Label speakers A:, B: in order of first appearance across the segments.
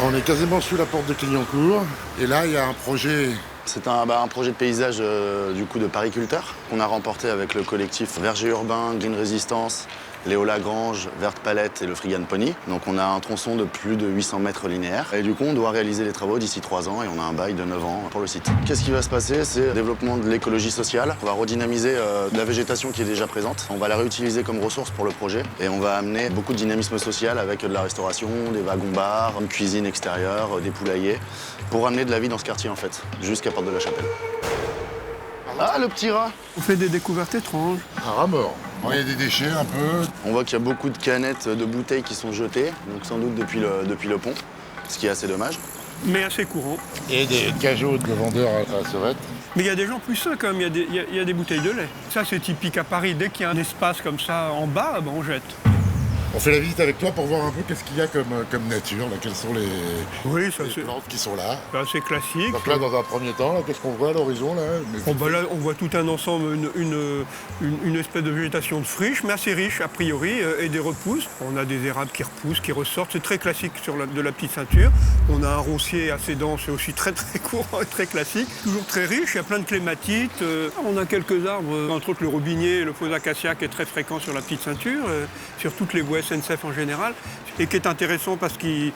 A: On est quasiment sous la porte de Clignancourt. Et là, il y a un projet.
B: C'est un projet de paysage du coup de pariculteurs qu'on a remporté avec le collectif Verger Urbain, Green Resistance, Léo Lagrange, Verte Palette et le Frigan Pony. Donc on a un tronçon de plus de 800 mètres linéaires. Et du coup, on doit réaliser les travaux d'ici 3 ans et on a un bail de 9 ans pour le site. Qu'est-ce qui va se passer? C'est le développement de l'écologie sociale. On va redynamiser de la végétation qui est déjà présente. On va la réutiliser comme ressource pour le projet. Et on va amener beaucoup de dynamisme social avec de la restauration, des wagons-bars, une cuisine extérieure, des poulaillers, pour amener de la vie dans ce quartier en fait, jusqu'à Porte de la Chapelle. Ah, le petit rat!
C: On fait des découvertes étranges.
A: Un rat mort. Il y a des déchets un peu.
B: On voit qu'il y a beaucoup de canettes, de bouteilles qui sont jetées, donc sans doute depuis le pont, ce qui est assez dommage.
C: Mais assez courant.
A: Et des cajots de vendeurs à la sauvette.
C: Mais il y a des gens plus sains quand même, il y a des bouteilles de lait. Ça c'est typique à Paris, dès qu'il y a un espace comme ça en bas, on jette.
A: On fait la visite avec toi pour voir un peu qu'est-ce qu'il y a comme nature, là, quelles sont
C: Oui, ça
A: les
C: c'est
A: plantes qui sont là.
C: assez classique.
A: Donc là, dans un premier temps, là, qu'est-ce qu'on voit à l'horizon là?
C: Là, on voit tout un ensemble, une espèce de végétation de friche, mais assez riche a priori, et des repousses. On a des érables qui repoussent, qui ressortent. C'est très classique de la petite ceinture. On a un roncier assez dense et aussi très très courant et très classique. Toujours très riche, il y a plein de clématites. On a quelques arbres, entre autres le robinier, le faux acacia qui est très fréquent sur la petite ceinture, sur toutes les voies SNCF en général, et qui est intéressant parce qu'il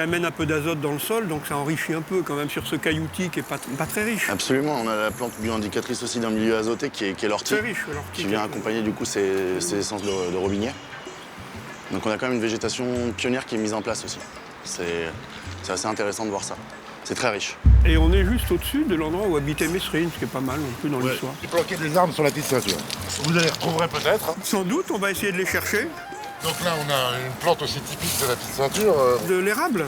C: amène un peu d'azote dans le sol, donc ça enrichit un peu quand même sur ce cailloutis qui n'est pas très riche.
B: Absolument, on a la plante bioindicatrice aussi d'un milieu azoté qui est l'ortie,
C: Très riche, l'ortie.
B: qui vient accompagner du coup ces essences de robinet. Donc on a quand même une végétation pionnière qui est mise en place aussi. C'est assez intéressant de voir ça. C'est très riche.
C: Et on est juste au-dessus de l'endroit où habitait Mesrine, ce qui est pas mal non plus dans l'histoire.
A: J'ai planqué des arbres sur la petite ceinture. Vous les retrouverez peut-être.
C: Sans doute, on va essayer de les chercher.
A: Donc là, on a une plante aussi typique de la petite ceinture.
C: De l'érable.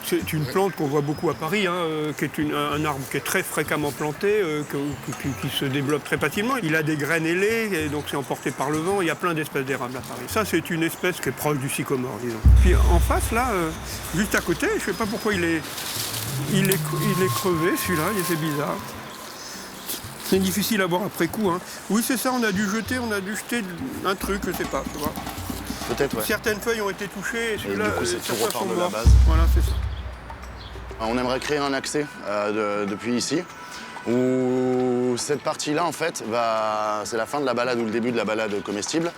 C: C'est une plante qu'on voit beaucoup à Paris, qui est un arbre qui est très fréquemment planté, qui se développe très facilement. Il a des graines ailées, et donc c'est emporté par le vent. Il y a plein d'espèces d'érables à Paris. Ça, c'est une espèce qui est proche du sycomore, disons. Puis en face, là, juste à côté, je ne sais pas pourquoi il est crevé, celui-là, c'est bizarre. C'est difficile à voir après coup. Oui, c'est ça, on a dû jeter un truc, je sais pas, tu vois.
B: Peut-être, ouais.
C: Certaines feuilles ont été touchées, et celui-là,
B: du coup, c'est tout
C: certains
B: repart
C: sont
B: de la
C: morts.
B: base.
C: Voilà, c'est ça.
B: On aimerait créer un accès depuis ici, où cette partie-là, en fait, c'est la fin de la balade ou le début de la balade comestible.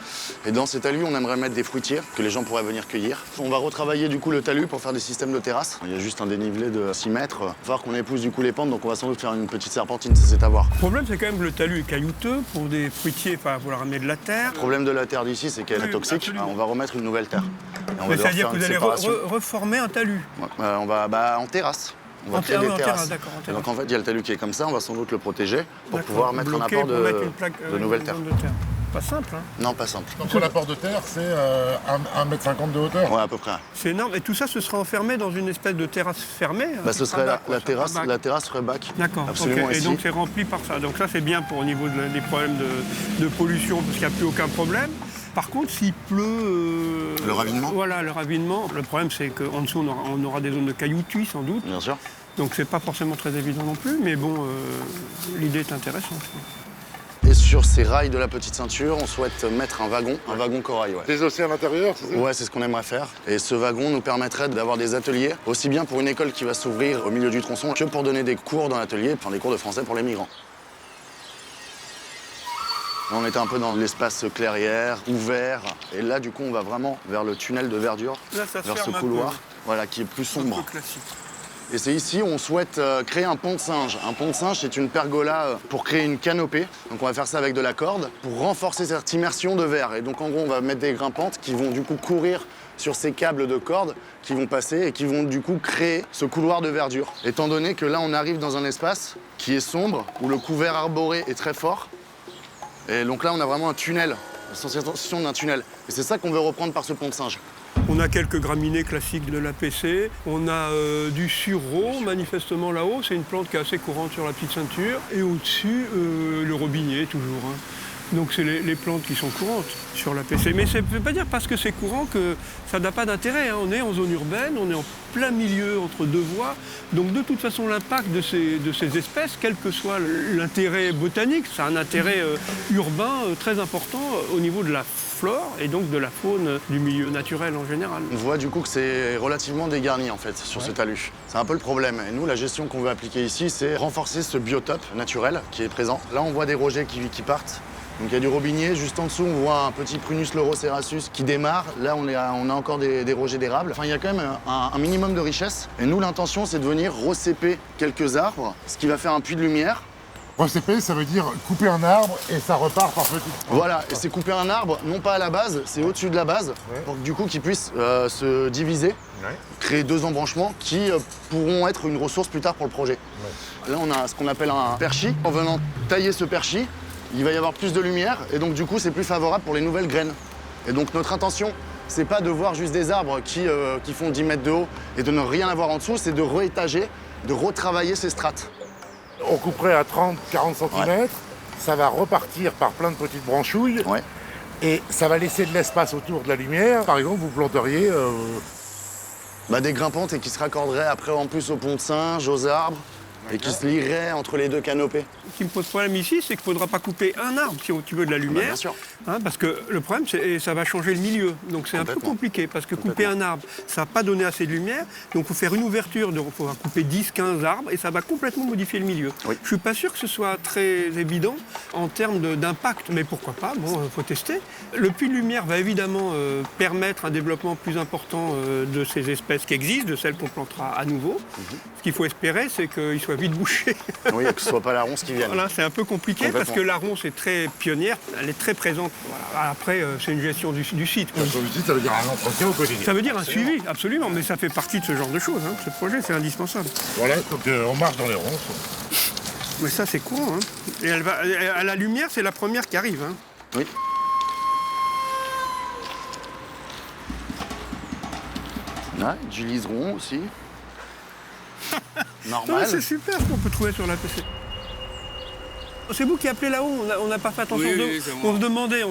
B: Et dans ces talus, on aimerait mettre des fruitiers que les gens pourraient venir cueillir. On va retravailler du coup le talus pour faire des systèmes de terrasses. Il y a juste un dénivelé de 6 mètres. Il va falloir qu'on épouse du coup les pentes, donc on va sans doute faire une petite serpentine, ça c'est à voir.
C: Le problème, c'est quand même que le talus est caillouteux. Pour des fruitiers, il faut leur ramener de la terre.
B: Le problème de la terre d'ici, c'est qu'elle est
C: Oui,
B: toxique.
C: absolument.
B: On va remettre une nouvelle terre. Et on va
C: Mais
B: devoir
C: c'est-à-dire
B: faire
C: que
B: une
C: vous allez
B: séparation.
C: reformer un talus.
B: Ouais, on va en terrasse. On va créer des terrasses.
C: D'accord, en
B: Et
C: terrasse.
B: donc en fait, il y a le talus qui est comme ça, on va sans doute le protéger pour
C: D'accord.
B: pouvoir mettre un
C: Bloqué
B: apport
C: pour mettre une plaque,
B: de nouvelles
C: une
B: terres.
C: zone de terre. Pas simple,
B: Non, pas simple.
A: Donc l'apport de terre, c'est 1,50 m de hauteur.
B: Ouais, à peu près.
C: C'est énorme. Et tout ça, ce serait enfermé dans une espèce de terrasse fermée.
B: Ce serait la terrasse,
C: bac.
B: la terrasse serait bac.
C: D'accord.
B: Absolument
C: Ok. Et
B: ici.
C: donc c'est rempli par ça. Donc ça c'est bien pour au niveau des problèmes de pollution parce qu'il n'y a plus aucun problème. Par contre, s'il pleut...
B: Le ravinement.
C: Voilà, le ravinement. Le problème c'est qu'en dessous on aura des zones de cailloutis sans doute.
B: Bien sûr.
C: Donc c'est pas forcément très évident non plus. Mais bon, l'idée est intéressante.
B: Et sur ces rails de la petite ceinture, on souhaite mettre un wagon corail. Ouais.
A: Désossé à l'intérieur, c'est ça?
B: Ouais, c'est ce qu'on aimerait faire. Et ce wagon nous permettrait d'avoir des ateliers, aussi bien pour une école qui va s'ouvrir au milieu du tronçon, que pour donner des cours dans l'atelier, enfin des cours de français pour les migrants. On était un peu dans l'espace clairière, ouvert. Et là, du coup, on va vraiment vers le tunnel de verdure,
C: Là, ça se
B: vers ce
C: ferme un
B: couloir,
C: peu.
B: voilà, qui est plus
C: Un
B: sombre.
C: peu classique.
B: Et c'est ici où on souhaite créer un pont de singe. Un pont de singe, c'est une pergola pour créer une canopée. Donc on va faire ça avec de la corde pour renforcer cette immersion de verre. Et donc en gros, on va mettre des grimpantes qui vont du coup courir sur ces câbles de corde qui vont passer et qui vont du coup créer ce couloir de verdure. Étant donné que là, on arrive dans un espace qui est sombre, où le couvert arboré est très fort. Et donc là, on a vraiment un tunnel, la sensation d'un tunnel. Et c'est ça qu'on veut reprendre par ce pont de singe.
C: On a quelques graminées classiques de l'APC. On a du sureau, manifestement là-haut. C'est une plante qui est assez courante sur la petite ceinture. Et au-dessus, le robinier, toujours. Donc c'est les plantes qui sont courantes sur la PC. Mais ça ne veut pas dire parce que c'est courant que ça n'a pas d'intérêt, hein. On est en zone urbaine, on est en plein milieu entre deux voies. Donc de toute façon l'impact de ces espèces, quel que soit l'intérêt botanique, ça a un intérêt urbain très important au niveau de la flore et donc de la faune du milieu naturel en général.
B: On voit du coup que c'est relativement dégarni en fait sur ce talus. C'est un peu le problème. Et nous, la gestion qu'on veut appliquer ici, c'est renforcer ce biotope naturel qui est présent. Là, on voit des rejets qui partent. Donc il y a du robinier, juste en dessous on voit un petit Prunus lorocerassus qui démarre. Là on a encore des rejets d'érable. Enfin il y a quand même un minimum de richesse. Et nous l'intention c'est de venir recéper quelques arbres, ce qui va faire un puits de lumière.
A: Recéper, ça veut dire couper un arbre et ça repart par petites points.
B: Voilà, et c'est couper un arbre, non pas à la base, c'est au-dessus de la base, pour que du coup qu'il puisse se diviser, créer deux embranchements qui pourront être une ressource plus tard pour le projet. Là on a ce qu'on appelle un perchis. En venant tailler ce perchis, il va y avoir plus de lumière et donc du coup c'est plus favorable pour les nouvelles graines. Et donc notre intention, c'est pas de voir juste des arbres qui font 10 mètres de haut et de ne rien avoir en dessous, c'est de réétager, de retravailler ces strates.
A: On couperait à 30-40 cm, ça va repartir par plein de petites branchouilles et ça va laisser de l'espace autour de la lumière. Par exemple, vous planteriez...
B: Des grimpantes et qui se raccorderaient après en plus au pont de singe, aux arbres. Et qui se lieraient entre les deux canopées.
C: Ce qui me pose problème ici, c'est qu'il ne faudra pas couper un arbre si tu veux de la lumière.
B: Bien sûr.
C: Hein, parce que le problème, c'est que ça va changer le milieu. Donc c'est un peu compliqué, parce que couper un arbre, ça ne va pas donner assez de lumière. Donc il faut faire une ouverture, il faudra couper 10-15 arbres, et ça va complètement modifier le milieu. Je ne suis pas sûr que ce soit très évident en termes d'impact, mais pourquoi pas, bon, il faut tester. Le puits de lumière va évidemment permettre un développement plus important de ces espèces qui existent, de celles qu'on plantera à nouveau. Ce qu'il faut espérer, c'est qu'ils soient vite bouchés.
B: Oui, que ce ne soit pas la ronce qui vienne.
C: Voilà, c'est un peu compliqué parce que la ronce est très pionnière, elle est très présente. Voilà. Après, c'est une gestion du site.
A: La gestion du site, ça veut dire un entretien au quotidien.
C: Ça veut dire un suivi, absolument, mais ça fait partie de ce genre de choses. Hein. Ce projet, c'est indispensable.
A: Voilà, donc on marche dans les ronces.
C: Mais ça, c'est courant. Hein. Et à la lumière, c'est la première qui arrive. Hein.
B: Oui. Du liseron aussi. Normal.
C: C'est super ce qu'on peut trouver sur la PC. C'est vous qui appelez là-haut, on n'a pas fait attention. On se demandait.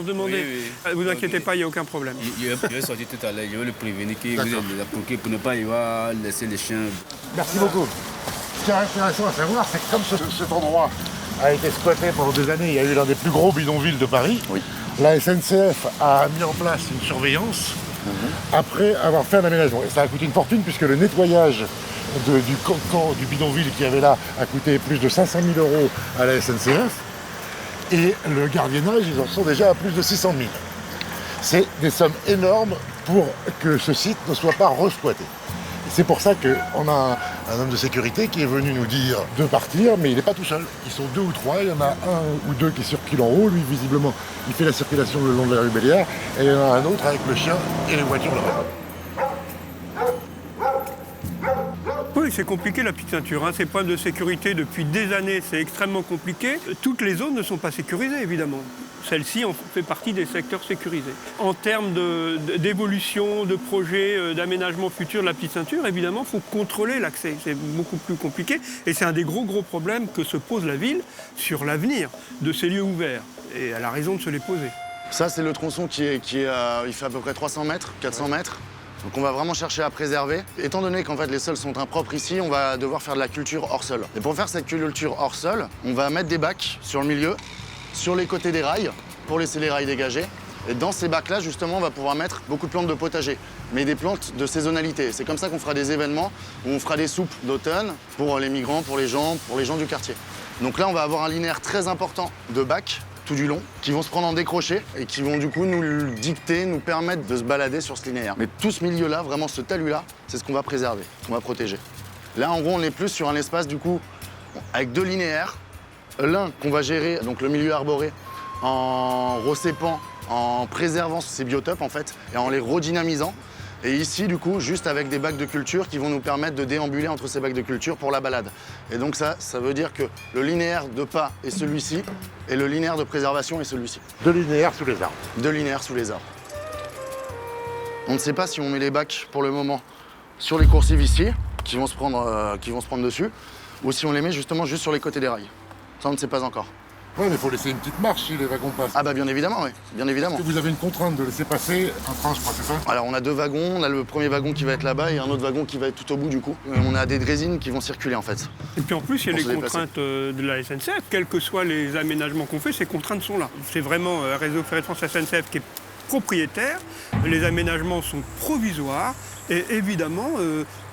C: Vous inquiétez pas, il n'y a aucun problème.
D: Je vais sortir tout à l'heure, je vais le prévenir que vous êtes les approqués pour ne pas y voir laisser les chiens.
A: Merci beaucoup. Ce qui est intéressant à savoir, c'est que comme cet endroit a été squatté pendant des années, il y a eu l'un des plus gros bidonvilles de Paris, la SNCF a mis en place une surveillance après avoir fait un aménagement. Et ça a coûté une fortune puisque le nettoyage du cancan du bidonville qu'il y avait là a coûté plus de 500 000 € à la SNCF. Et le gardiennage, ils en sont déjà à plus de 600 000. C'est des sommes énormes pour que ce site ne soit pas resquatté. C'est pour ça qu'on a un homme de sécurité qui est venu nous dire de partir, mais il n'est pas tout seul. Ils sont 2 ou 3, il y en a un ou deux qui circulent en haut. Lui, visiblement, il fait la circulation le long de la rue Béliard. Et il y en a un autre avec le chien et les voitures là-bas.
C: Oui, c'est compliqué la petite ceinture. Hein. Ces problèmes de sécurité depuis des années, c'est extrêmement compliqué. Toutes les zones ne sont pas sécurisées, évidemment. Celle-ci en fait partie des secteurs sécurisés. En termes d'évolution, de projets, d'aménagement futur de la petite ceinture, évidemment, il faut contrôler l'accès. C'est beaucoup plus compliqué. Et c'est un des gros problèmes que se pose la ville sur l'avenir de ces lieux ouverts. Et elle a raison de se les poser.
B: Ça, c'est le tronçon il fait à peu près 300 mètres, 400 mètres. Donc on va vraiment chercher à préserver. Étant donné qu'en fait les sols sont impropres ici, on va devoir faire de la culture hors sol. Et pour faire cette culture hors sol, on va mettre des bacs sur le milieu, sur les côtés des rails, pour laisser les rails dégagés. Et dans ces bacs-là, justement, on va pouvoir mettre beaucoup de plantes de potager, mais des plantes de saisonnalité. C'est comme ça qu'on fera des événements où on fera des soupes d'automne pour les migrants, pour les gens du quartier. Donc là, on va avoir un linéaire très important de bacs tout du long, qui vont se prendre en décroché et qui vont du coup nous le dicter, nous permettre de se balader sur ce linéaire. Mais tout ce milieu-là, vraiment ce talus-là, c'est ce qu'on va préserver, qu'on va protéger. Là, en gros, on est plus sur un espace du coup avec 2 linéaires. L'un qu'on va gérer, donc le milieu arboré, en recépant, en préservant ces biotopes en fait, et en les redynamisant. Et ici, du coup, juste avec des bacs de culture qui vont nous permettre de déambuler entre ces bacs de culture pour la balade. Et donc ça veut dire que le linéaire de pas est celui-ci, et le linéaire de préservation est celui-ci.
A: 2 linéaires sous les arbres.
B: 2 linéaires sous les arbres. On ne sait pas si on met les bacs, pour le moment, sur les coursives ici, qui vont se prendre dessus, ou si on les met justement juste sur les côtés des rails. Ça, on ne sait pas encore.
A: Ouais, mais il faut laisser une petite marche si les wagons passent.
B: Ah bah bien évidemment, oui, bien évidemment.
A: Est-ce que vous avez une contrainte de laisser passer un train, je crois, c'est ça?
B: Alors on a 2 wagons, on a le premier wagon qui va être là-bas et un autre wagon qui va être tout au bout du coup. On a des drésines qui vont circuler en fait.
C: Et puis en plus, il y a
B: Pour
C: les
B: se déplacer.
C: contraintes de la SNCF. Quels que soient les aménagements qu'on fait, ces contraintes sont là. C'est vraiment Réseau Ferré de France SNCF qui est propriétaire. Les aménagements sont provisoires. Et évidemment,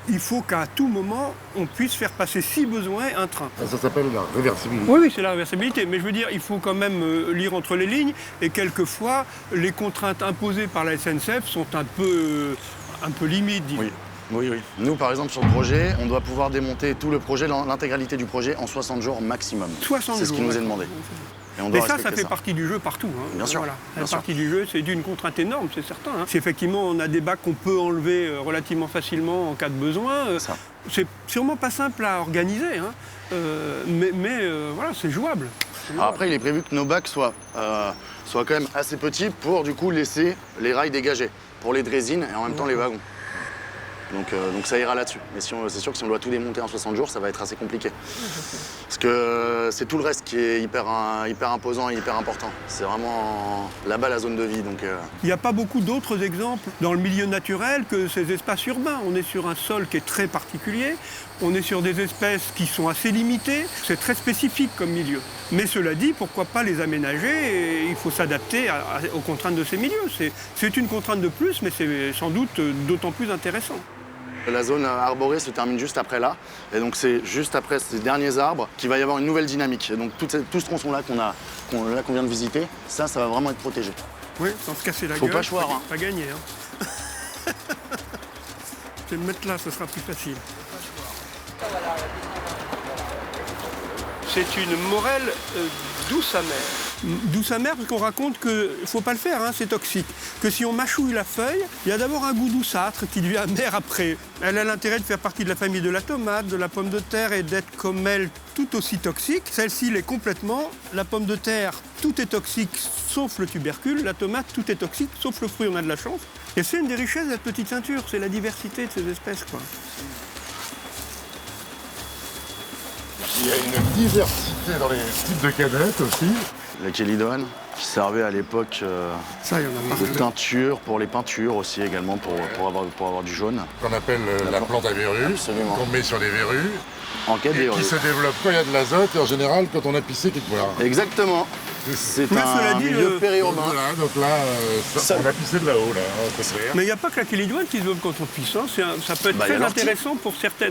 C: il faut qu'à tout moment, on puisse faire passer, si besoin, un train.
A: Ça s'appelle la réversibilité.
C: Oui, c'est la réversibilité. Mais je veux dire, il faut quand même lire entre les lignes. Et quelquefois, les contraintes imposées par la SNCF sont un peu limites, disons.
B: Oui. Oui, oui. Nous, par exemple, sur le projet, on doit pouvoir démonter tout le projet, l'intégralité du projet, en 60 jours maximum.
C: 60
B: C'est ce qui
C: jours,
B: nous est
C: ouais.
B: demandé. Et on doit
C: Mais ça
B: respecter
C: fait partie du jeu partout. Hein.
B: Bien sûr,
C: Voilà.
B: bien
C: La
B: sûr.
C: partie du jeu, c'est une contrainte énorme, c'est certain. Hein. Si effectivement on a des bacs qu'on peut enlever relativement facilement en cas de besoin,
B: Ça.
C: c'est sûrement pas simple à organiser, hein. Mais voilà, c'est jouable.
B: Alors après, il est prévu que nos bacs soient quand même assez petits pour du coup laisser les rails dégagés pour les drésines et en même temps les wagons. Donc ça ira là-dessus. Mais c'est sûr que si on doit tout démonter en 60 jours, ça va être assez compliqué. Parce que c'est tout le reste qui est hyper imposant et hyper important. C'est vraiment là-bas la zone de vie. Donc,
C: Il n'y a pas beaucoup d'autres exemples dans le milieu naturel que ces espaces urbains. On est sur un sol qui est très particulier, on est sur des espèces qui sont assez limitées, c'est très spécifique comme milieu. Mais cela dit, pourquoi pas les aménager et il faut s'adapter aux contraintes de ces milieux. C'est une contrainte de plus, mais c'est sans doute d'autant plus intéressant.
B: La zone arborée se termine juste après là. Et donc c'est juste après ces derniers arbres qu'il va y avoir une nouvelle dynamique. Et donc tout ce tronçon-là qu'on vient de visiter, ça va vraiment être protégé.
C: Oui, sans se casser la
B: Faut
C: gueule,
B: pas choir, hein.
C: pas gagner. Hein. Je vais le mettre là, ce sera plus facile. C'est une morelle douce amère. Douce amère parce qu'on raconte qu'il ne faut pas le faire, hein, c'est toxique. Que si on mâchouille la feuille, il y a d'abord un goût douceâtre qui devient amer après. Elle a l'intérêt de faire partie de la famille de la tomate, de la pomme de terre et d'être comme elle tout aussi toxique. Celle-ci l'est complètement. La pomme de terre, tout est toxique sauf le tubercule. La tomate, tout est toxique sauf le fruit, on a de la chance. Et c'est une des richesses de cette petite ceinture, c'est la diversité de ces espèces, quoi.
A: Il y a une diversité dans les types de canettes aussi.
B: La chélidoine, qui servait à l'époque
C: Ça, il y en a
B: de teinture pour les peintures aussi également, pour avoir du jaune.
A: Qu'on appelle la plante à verrues,
B: Absolument.
A: qu'on met sur les verrues,
B: En quête des
A: et qui se développe quand il y a de l'azote et en général quand on a pissé quelque part.
B: Exactement. C'est
C: Mais cela
B: un
C: dit,
B: milieu
C: le-
B: périurbain.
A: Voilà, donc là,
B: Ça-
A: on a pissé de là-haut, là, on peut faire.
C: Mais il n'y a pas que la chélidoine qui se développe quand on pisse. Hein. Ça peut être
B: Bah, il y a
C: très
B: l'ortie.
C: intéressant pour certains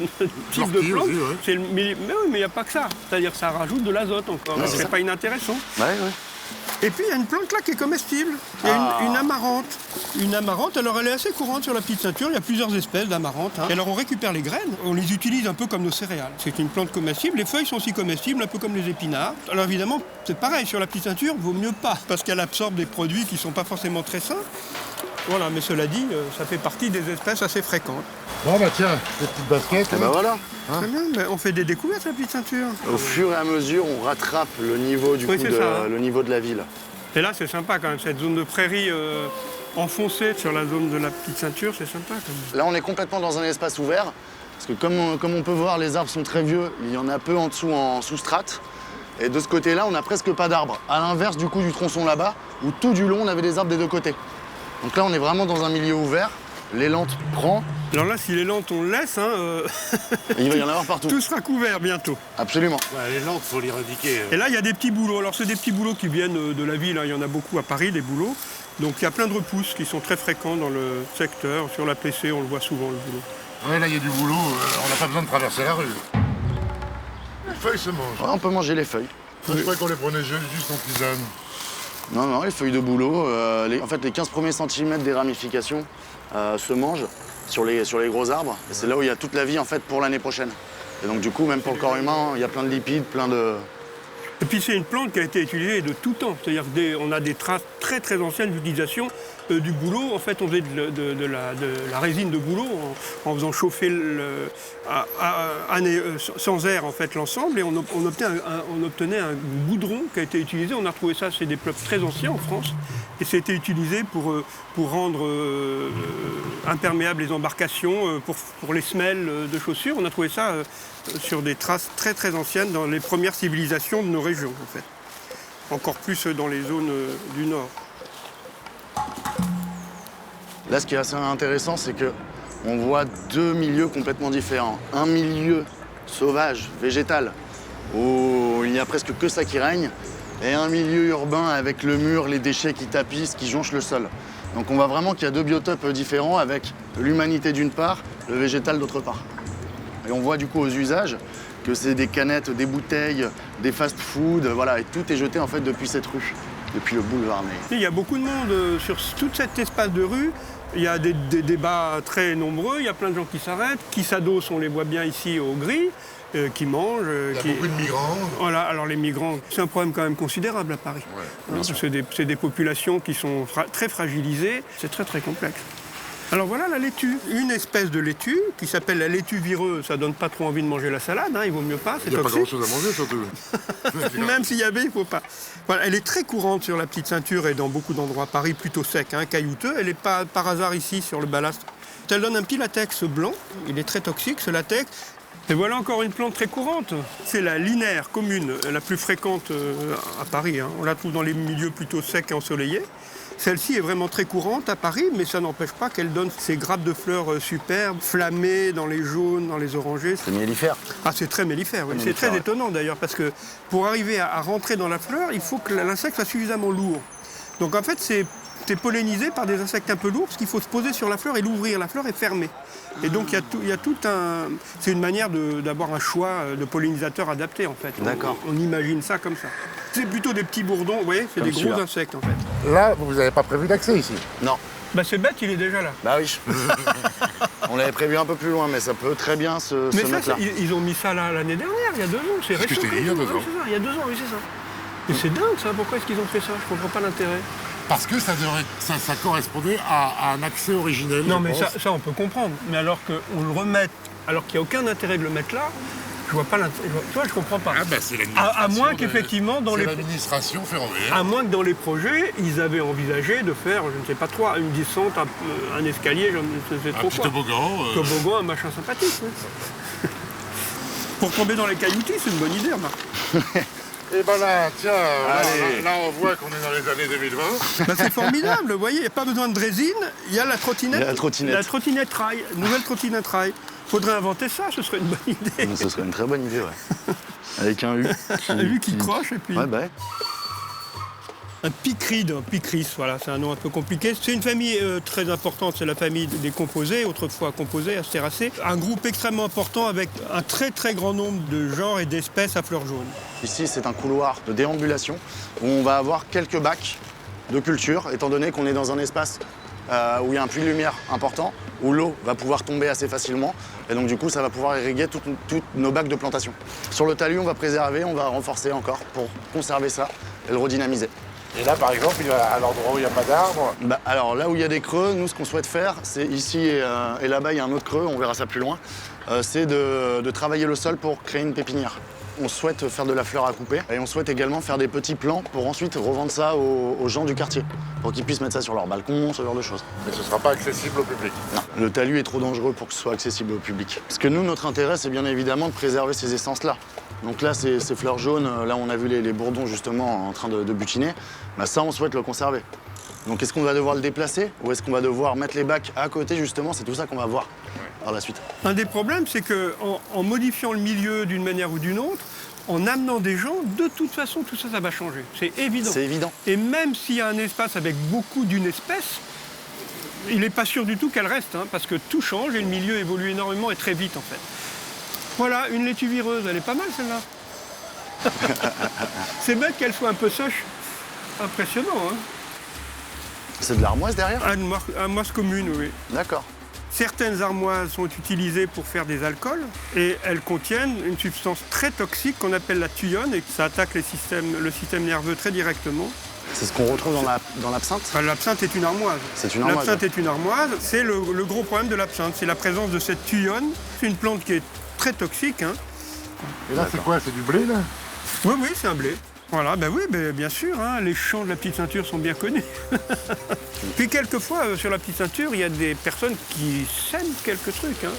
C: types de
A: L'ortie
C: plantes.
A: aussi, ouais.
C: Mais oui, mais il n'y a pas que ça. C'est-à-dire que ça rajoute de l'azote encore.
B: Ouais, c'est
C: C'est
B: ça.
C: pas inintéressant.
B: Ouais, ouais.
C: Et puis il y a une plante là qui est comestible. Il y a une amarante. Une amarante, alors elle est assez courante sur la petite ceinture. Il y a plusieurs espèces d'amarante. Hein. Et alors on récupère les graines, on les utilise un peu comme nos céréales. C'est une plante comestible. Les feuilles sont aussi comestibles, un peu comme les épinards. Alors évidemment, c'est pareil, sur la petite ceinture, vaut mieux pas. Parce qu'elle absorbe des produits qui ne sont pas forcément très sains. Voilà, mais cela dit, ça fait partie des espèces assez fréquentes.
A: Bon bah tiens, ces petites baskets.
B: Et ben voilà.
C: Très bien, mais on fait des découvertes la petite ceinture.
B: Au fur et à mesure, on rattrape le niveau
C: Oui, c'est ça, hein.
B: le niveau de la ville.
C: Et là, c'est sympa quand même, cette zone de prairie enfoncée sur la zone de la petite ceinture, c'est sympa quand même.
B: Là, on est complètement dans un espace ouvert. Parce que comme on peut voir, les arbres sont très vieux. Il y en a peu en dessous en sous-strate. Et de ce côté-là, on n'a presque pas d'arbres. À l'inverse du coup du tronçon là-bas, où tout du long, on avait des arbres des deux côtés. Donc là, on est vraiment dans un milieu ouvert. L'élante prend.
C: Alors là, si les lentes, on le laisse, hein,
B: Et il va y en avoir partout.
C: tout sera couvert bientôt.
B: Absolument.
A: Ouais, les lampes, faut l'éradiquer.
C: Et là, il y a des petits bouleaux. Alors, c'est des petits bouleaux qui viennent de la ville. Hein. Il y en a beaucoup à Paris, des bouleaux. Donc, il y a plein de repousses qui sont très fréquents dans le secteur. Sur la PC, on le voit souvent, le boulot.
A: Ouais, là, il y a du boulot, on n'a pas besoin de traverser la rue. Les feuilles se mangent.
B: Ouais, on peut manger les feuilles.
A: Moi, je croyais qu'on les prenait juste en tisane.
B: Non, les feuilles de bouleau, en fait, les 15 premiers centimètres des ramifications se mangent sur les gros arbres. Et c'est là où il y a toute la vie, en fait, pour l'année prochaine. Et donc, du coup, même pour le corps humain, il y a plein de lipides, plein de...
C: Et puis, c'est une plante qui a été utilisée de tout temps. C'est-à-dire qu'on a des traces très, très anciennes d'utilisation du bouleau. En fait, on faisait de la résine de bouleau en faisant chauffer sans air, en fait, l'ensemble. Et on obtenait un goudron qui a été utilisé. On a retrouvé ça chez des peuples très anciens en France. Et c'était utilisé pour rendre imperméables les embarcations, pour les semelles de chaussures. On a trouvé ça sur des traces très très anciennes dans les premières civilisations de nos régions, en fait. encore plus dans les zones du nord.
B: Là, ce qui est assez intéressant, c'est qu'on voit deux milieux complètement différents. Un milieu sauvage, végétal, où il n'y a presque que ça qui règne, et un milieu urbain avec le mur, les déchets qui tapissent, qui jonchent le sol. Donc on voit vraiment qu'il y a deux biotopes différents avec l'humanité d'une part, le végétal d'autre part. Et on voit du coup aux usages que c'est des canettes, des bouteilles, des fast-food, voilà, et tout est jeté en fait depuis cette rue, depuis le boulevard Ney.
C: Il y a beaucoup de monde sur tout cet espace de rue. Il y a des débats très nombreux, il y a plein de gens qui s'arrêtent, qui s'adossent, on les voit bien ici au gris, qui mangent.
A: Il y a beaucoup de migrants.
C: Voilà, alors les migrants, c'est un problème quand même considérable à Paris.
A: Ouais,
C: c'est des populations qui sont très fragilisées, c'est très très complexe. Alors voilà la laitue, une espèce de laitue qui s'appelle la laitue vireuse. Ça donne pas trop envie de manger la salade, hein, il vaut mieux pas, c'est
A: Il n'y a pas
C: toxique.
A: grand-chose à manger surtout.
C: Même s'il y avait, il ne faut pas. Voilà, elle est très courante sur la petite ceinture et dans beaucoup d'endroits à Paris, plutôt sec, hein, caillouteux. Elle n'est pas par hasard ici sur le balastre. Elle donne un petit latex blanc, il est très toxique ce latex. Et voilà encore une plante très courante. C'est la linaire commune, la plus fréquente à Paris, hein. On la trouve dans les milieux plutôt secs et ensoleillés. Celle-ci est vraiment très courante à Paris, mais ça n'empêche pas qu'elle donne ces grappes de fleurs superbes, flammées dans les jaunes, dans les orangés.
B: C'est mellifère.
C: Ah, c'est très mellifère, oui. C'est très étonnant d'ailleurs, parce que pour arriver à rentrer dans la fleur, il faut que l'insecte soit suffisamment lourd. Donc en fait, c'est pollinisé par des insectes un peu lourds, parce qu'il faut se poser sur la fleur et l'ouvrir. La fleur est fermée. Et donc il y a tout un... C'est une manière d'avoir un choix de pollinisateurs adapté, en fait.
B: D'accord.
C: On imagine ça comme ça. C'est plutôt des petits bourdons, vous voyez, c'est
B: Comme
C: des gros
B: celui-là.
C: insectes, en fait.
A: Là, vous n'avez pas prévu d'accès ici.
B: Non.
C: Bah c'est bête, il est déjà là.
B: Bah oui. On l'avait prévu un peu plus loin, mais ça peut très bien se
C: Mais ça,
B: mettre là.
C: ils ont mis ça là l'année dernière, il y a 2 ans. C'est
A: ce que
C: récent.
A: je t'ai dit, il y a 2 ans.
C: Ouais, c'est ça, il y a 2 ans, oui, c'est ça. Et c'est dingue, ça. Pourquoi est-ce qu'ils ont fait ça? Je comprends pas l'intérêt.
A: Parce que ça correspondait à un accès originel.
C: Non,
A: je
C: mais
A: pense.
C: ça, on peut comprendre. Mais alors qu'on le remette, alors qu'il n'y a aucun intérêt de le mettre là, je vois pas l'intérêt. Tu vois, je comprends pas.
A: Ah bah, c'est l'administration.
C: À moins qu'effectivement, dans
A: c'est
C: les...
A: l'administration ferroviaire.
C: À moins que dans les projets, ils avaient envisagé de faire, je ne sais pas trop, une descente, un escalier, je ne sais
A: Un
C: trop
A: petit
C: quoi.
A: toboggan.
C: Toboggan, un machin sympathique. Oui. Pour tomber dans les cailloutis, c'est une bonne idée, remarque.
A: Et ben là, tiens,
B: Allez.
A: là, on voit qu'on est dans les années 2020.
C: Bah, c'est formidable, vous voyez, il n'y a pas besoin de drésine, il y a la trottinette.
B: Il y a la trottinette.
C: La trottinette rail, nouvelle trottinette rail. Faudrait inventer ça, ce serait une bonne idée.
B: Ce serait une très bonne idée, ouais. Avec un U.
C: Un U qui croche et puis...
B: Ouais, bah ouais.
C: Un picrid, voilà, c'est un nom un peu compliqué. C'est une famille très importante, c'est la famille des composés, autrefois composés, astéracées. Un groupe extrêmement important avec un très très grand nombre de genres et d'espèces à fleurs jaunes.
B: Ici, c'est un couloir de déambulation où on va avoir quelques bacs de culture, étant donné qu'on est dans un espace où il y a un puits de lumière important, où l'eau va pouvoir tomber assez facilement. Et donc, du coup, ça va pouvoir irriguer toutes nos bacs de plantation. Sur le talus, on va préserver, on va renforcer encore pour conserver ça et le redynamiser.
A: Et là, par exemple, à l'endroit où il n'y a pas d'arbres.
B: Bah, alors là où il y a des creux, nous ce qu'on souhaite faire, c'est ici et là-bas il y a un autre creux, on verra ça plus loin, c'est de travailler le sol pour créer une pépinière. On souhaite faire de la fleur à couper et on souhaite également faire des petits plants pour ensuite revendre ça aux gens du quartier, pour qu'ils puissent mettre ça sur leur balcon, ce genre de choses.
A: Mais ce ne sera pas accessible au public.
B: Non, le talus est trop dangereux pour que ce soit accessible au public. Parce que nous, notre intérêt, c'est bien évidemment de préserver ces essences-là. Donc là, ces fleurs jaunes, là on a vu les bourdons justement en train de butiner, bah ça on souhaite le conserver. Donc est-ce qu'on va devoir le déplacer ou est-ce qu'on va devoir mettre les bacs à côté justement? C'est tout ça qu'on va voir par la suite.
C: Un des problèmes, c'est qu'en modifiant le milieu d'une manière ou d'une autre, en amenant des gens, de toute façon, tout ça, ça va changer. C'est évident.
B: C'est évident.
C: Et même s'il y a un espace avec beaucoup d'une espèce, il n'est pas sûr du tout qu'elle reste, hein, parce que tout change et le milieu évolue énormément et très vite en fait. Voilà, une laitue vireuse, elle est pas mal celle-là. C'est bête qu'elle soit un peu sèche. Impressionnant, hein.
B: C'est de l'armoise derrière?
C: Armoise commune, oui.
B: D'accord.
C: Certaines armoises sont utilisées pour faire des alcools et elles contiennent une substance très toxique qu'on appelle la thuyone et ça attaque le système nerveux très directement.
B: C'est ce qu'on retrouve dans l'absinthe?
C: Enfin, l'absinthe est une armoise.
B: C'est une armoise.
C: L'absinthe est une armoise. C'est le gros problème de l'absinthe, c'est la présence de cette thuyone. C'est une plante qui est très toxique, hein.
A: Et là, c'est quoi? C'est du blé, là?
C: Oui, oui, c'est un blé. Voilà, ben oui, ben bien sûr, hein, les champs de la petite ceinture sont bien connus. Puis quelquefois, sur la petite ceinture, il y a des personnes qui sèment quelques trucs, hein.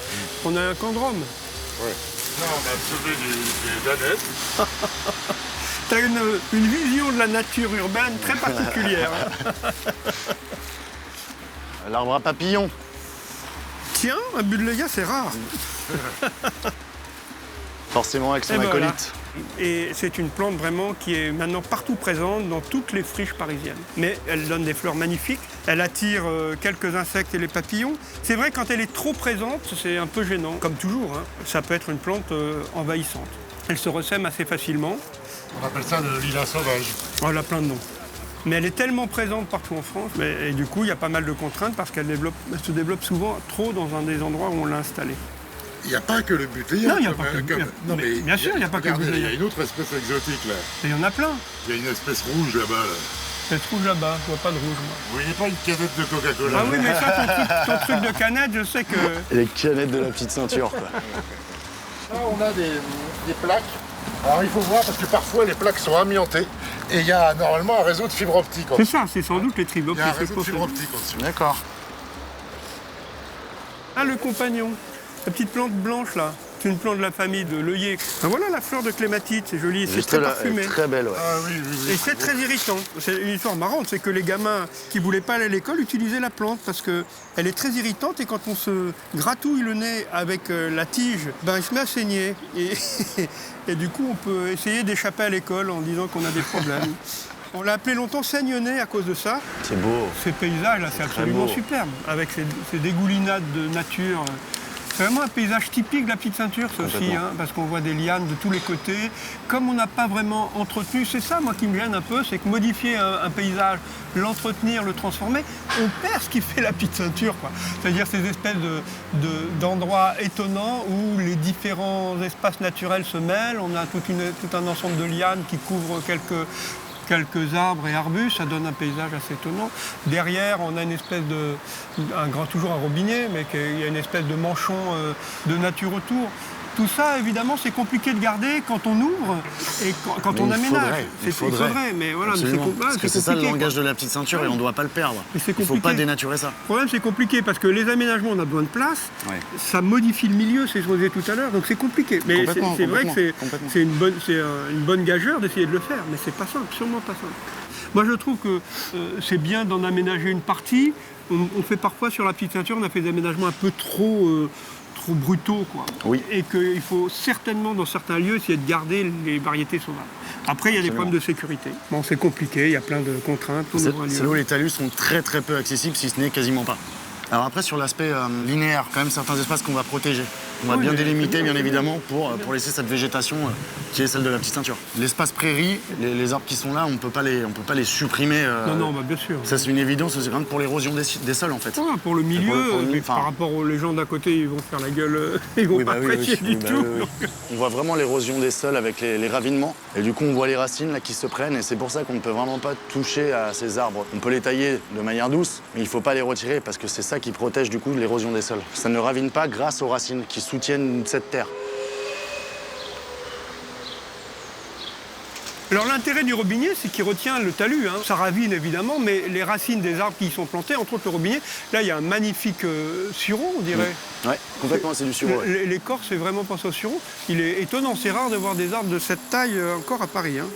C: On a un camp de Rome.
A: Oui. Là, on a semé des danettes.
C: Tu as une vision de la nature urbaine très particulière.
B: L'arbre à papillons.
C: Tiens, un buddleia, c'est rare.
B: Forcément avec son
C: Et ben
B: acolyte.
C: voilà. Et c'est une plante vraiment qui est maintenant partout présente dans toutes les friches parisiennes. Mais elle donne des fleurs magnifiques, elle attire quelques insectes et les papillons. C'est vrai, quand elle est trop présente, c'est un peu gênant, comme toujours. Hein. Ça peut être une plante envahissante. Elle se ressème assez facilement.
A: On appelle ça le lilas sauvage.
C: Oh, elle a plein de noms. Mais elle est tellement présente partout en France, et du coup, il y a pas mal de contraintes parce qu'elle se développe souvent trop dans un des endroits où on l'a installée.
A: Il n'y a pas que le butéia.
C: Non, il n'y a pas que le butéia.
A: Non,
C: Mais bien sûr, il n'y a pas que le
A: regardez,
C: butéia.
A: il y a une autre espèce exotique là.
C: Et il y en a plein.
A: Il y a une espèce rouge là-bas. Là.
C: Elle se trouve là-bas, je vois pas de rouge, moi.
A: Vous voyez pas une canette de Coca-Cola?
C: Ah oui, mais ça, ton truc de canette, je sais que...
B: Les canettes de la petite ceinture, quoi.
A: Là, on a des plaques. Alors il faut voir parce que parfois les plaques sont amiantées et il y a normalement un réseau de fibres optiques.
C: C'est ça, c'est sans doute les
A: Il y a un
C: triboptes.
A: réseau de fibres optiques en dessous.
B: D'accord.
C: Ah, le compagnon, la petite plante blanche là, c'est une plante de la famille de l'œillet. Ben voilà la fleur de clématite, c'est joli, c'est
B: Juste
C: très
B: là,
C: parfumé.
B: très belle, ouais.
A: Ah oui, oui, oui.
C: Et c'est très irritant. C'est une histoire marrante, c'est que les gamins qui voulaient pas aller à l'école utilisaient la plante parce qu'elle est très irritante et quand on se gratouille le nez avec la tige, ben il se met à saigner. Et du coup, on peut essayer d'échapper à l'école en disant qu'on a des problèmes. On l'a appelé longtemps saigne-nez à cause de ça.
B: C'est beau.
C: Ces paysages-là, c'est absolument
B: beau.
C: superbe, avec ces dégoulinades de nature. C'est vraiment un paysage typique de la petite ceinture, ça aussi,
B: Complètement.
C: hein, parce qu'on voit des lianes de tous les côtés. Comme on n'a pas vraiment entretenu, c'est ça, moi, qui me gêne un peu, c'est que modifier un paysage, l'entretenir, le transformer, on perd ce qui fait la petite ceinture, quoi. C'est-à-dire ces espèces d'endroits étonnants où les différents espaces naturels se mêlent. On a tout un ensemble de lianes qui couvrent quelques arbres et arbustes, ça donne un paysage assez étonnant. Derrière, on a une espèce toujours un robinet, mais il y a une espèce de manchon de nature autour. Tout ça, évidemment, c'est compliqué de garder quand on ouvre et quand on aménage.
B: Il faudrait.
C: Mais voilà, mais
B: Absolument. Parce que c'est ça le
C: compliqué,
B: langage
C: quoi.
B: de la petite ceinture et on ne doit pas le perdre.
C: Mais c'est
B: Il ne faut
C: compliqué.
B: pas dénaturer ça.
C: Le problème, c'est compliqué parce que les aménagements, on a besoin de place.
B: Ouais.
C: Ça modifie le milieu, c'est ce qu'on disait tout à l'heure, donc c'est compliqué. Mais
B: Complètement,
C: c'est vrai que
B: complètement.
C: c'est une bonne gageure d'essayer de le faire, mais c'est pas simple, sûrement pas simple. Moi, je trouve que c'est bien d'en aménager une partie. On fait parfois sur la petite ceinture, on a fait des aménagements un peu trop brutaux, quoi.
B: Oui.
C: Et qu'il faut certainement, dans certains lieux, essayer de garder les variétés sauvages. Après, il y a des problèmes de sécurité. Bon, c'est compliqué, il y a plein de contraintes.
B: C'est là où les talus sont très très peu accessibles, si ce n'est quasiment pas. Alors après, sur l'aspect linéaire, quand même certains espaces qu'on va protéger. On va
C: Oui,
B: bien
C: mais
B: délimiter,
C: c'est bien,
B: bien
C: c'est
B: évidemment, pour laisser cette végétation qui est celle de la petite ceinture. L'espace prairie, les arbres qui sont là, on ne peut pas les supprimer.
C: Non, bah, bien sûr.
B: Ça, c'est une évidence, c'est quand même pour l'érosion des sols, en fait.
C: Ouais, pour le milieu,
B: Pour le milieu,
C: mais par rapport aux gens d'à côté, ils vont faire la gueule, ils vont
B: Oui,
C: pas
B: bah oui,
C: apprécier
B: oui,
C: du
B: bah
C: tout.
B: oui, oui. On voit vraiment l'érosion des sols avec les ravinements. Et du coup, on voit les racines là, qui se prennent. Et c'est pour ça qu'on ne peut vraiment pas toucher à ces arbres. On peut les tailler de manière douce, mais il ne faut pas les retirer parce que c'est ça qui protège du coup l'érosion des sols. Ça ne ravine pas grâce aux racines qui soutiennent cette terre.
C: Alors l'intérêt du robinet, c'est qu'il retient le talus. Hein. Ça ravine évidemment, mais les racines des arbres qui y sont plantés, entre autres le robinet, là il y a un magnifique sureau, on dirait.
B: Ouais, complètement, c'est du sureau. Ouais.
C: L'écorce, c'est vraiment pensé au sureau. Il est étonnant, c'est rare de voir des arbres de cette taille encore à Paris. Hein.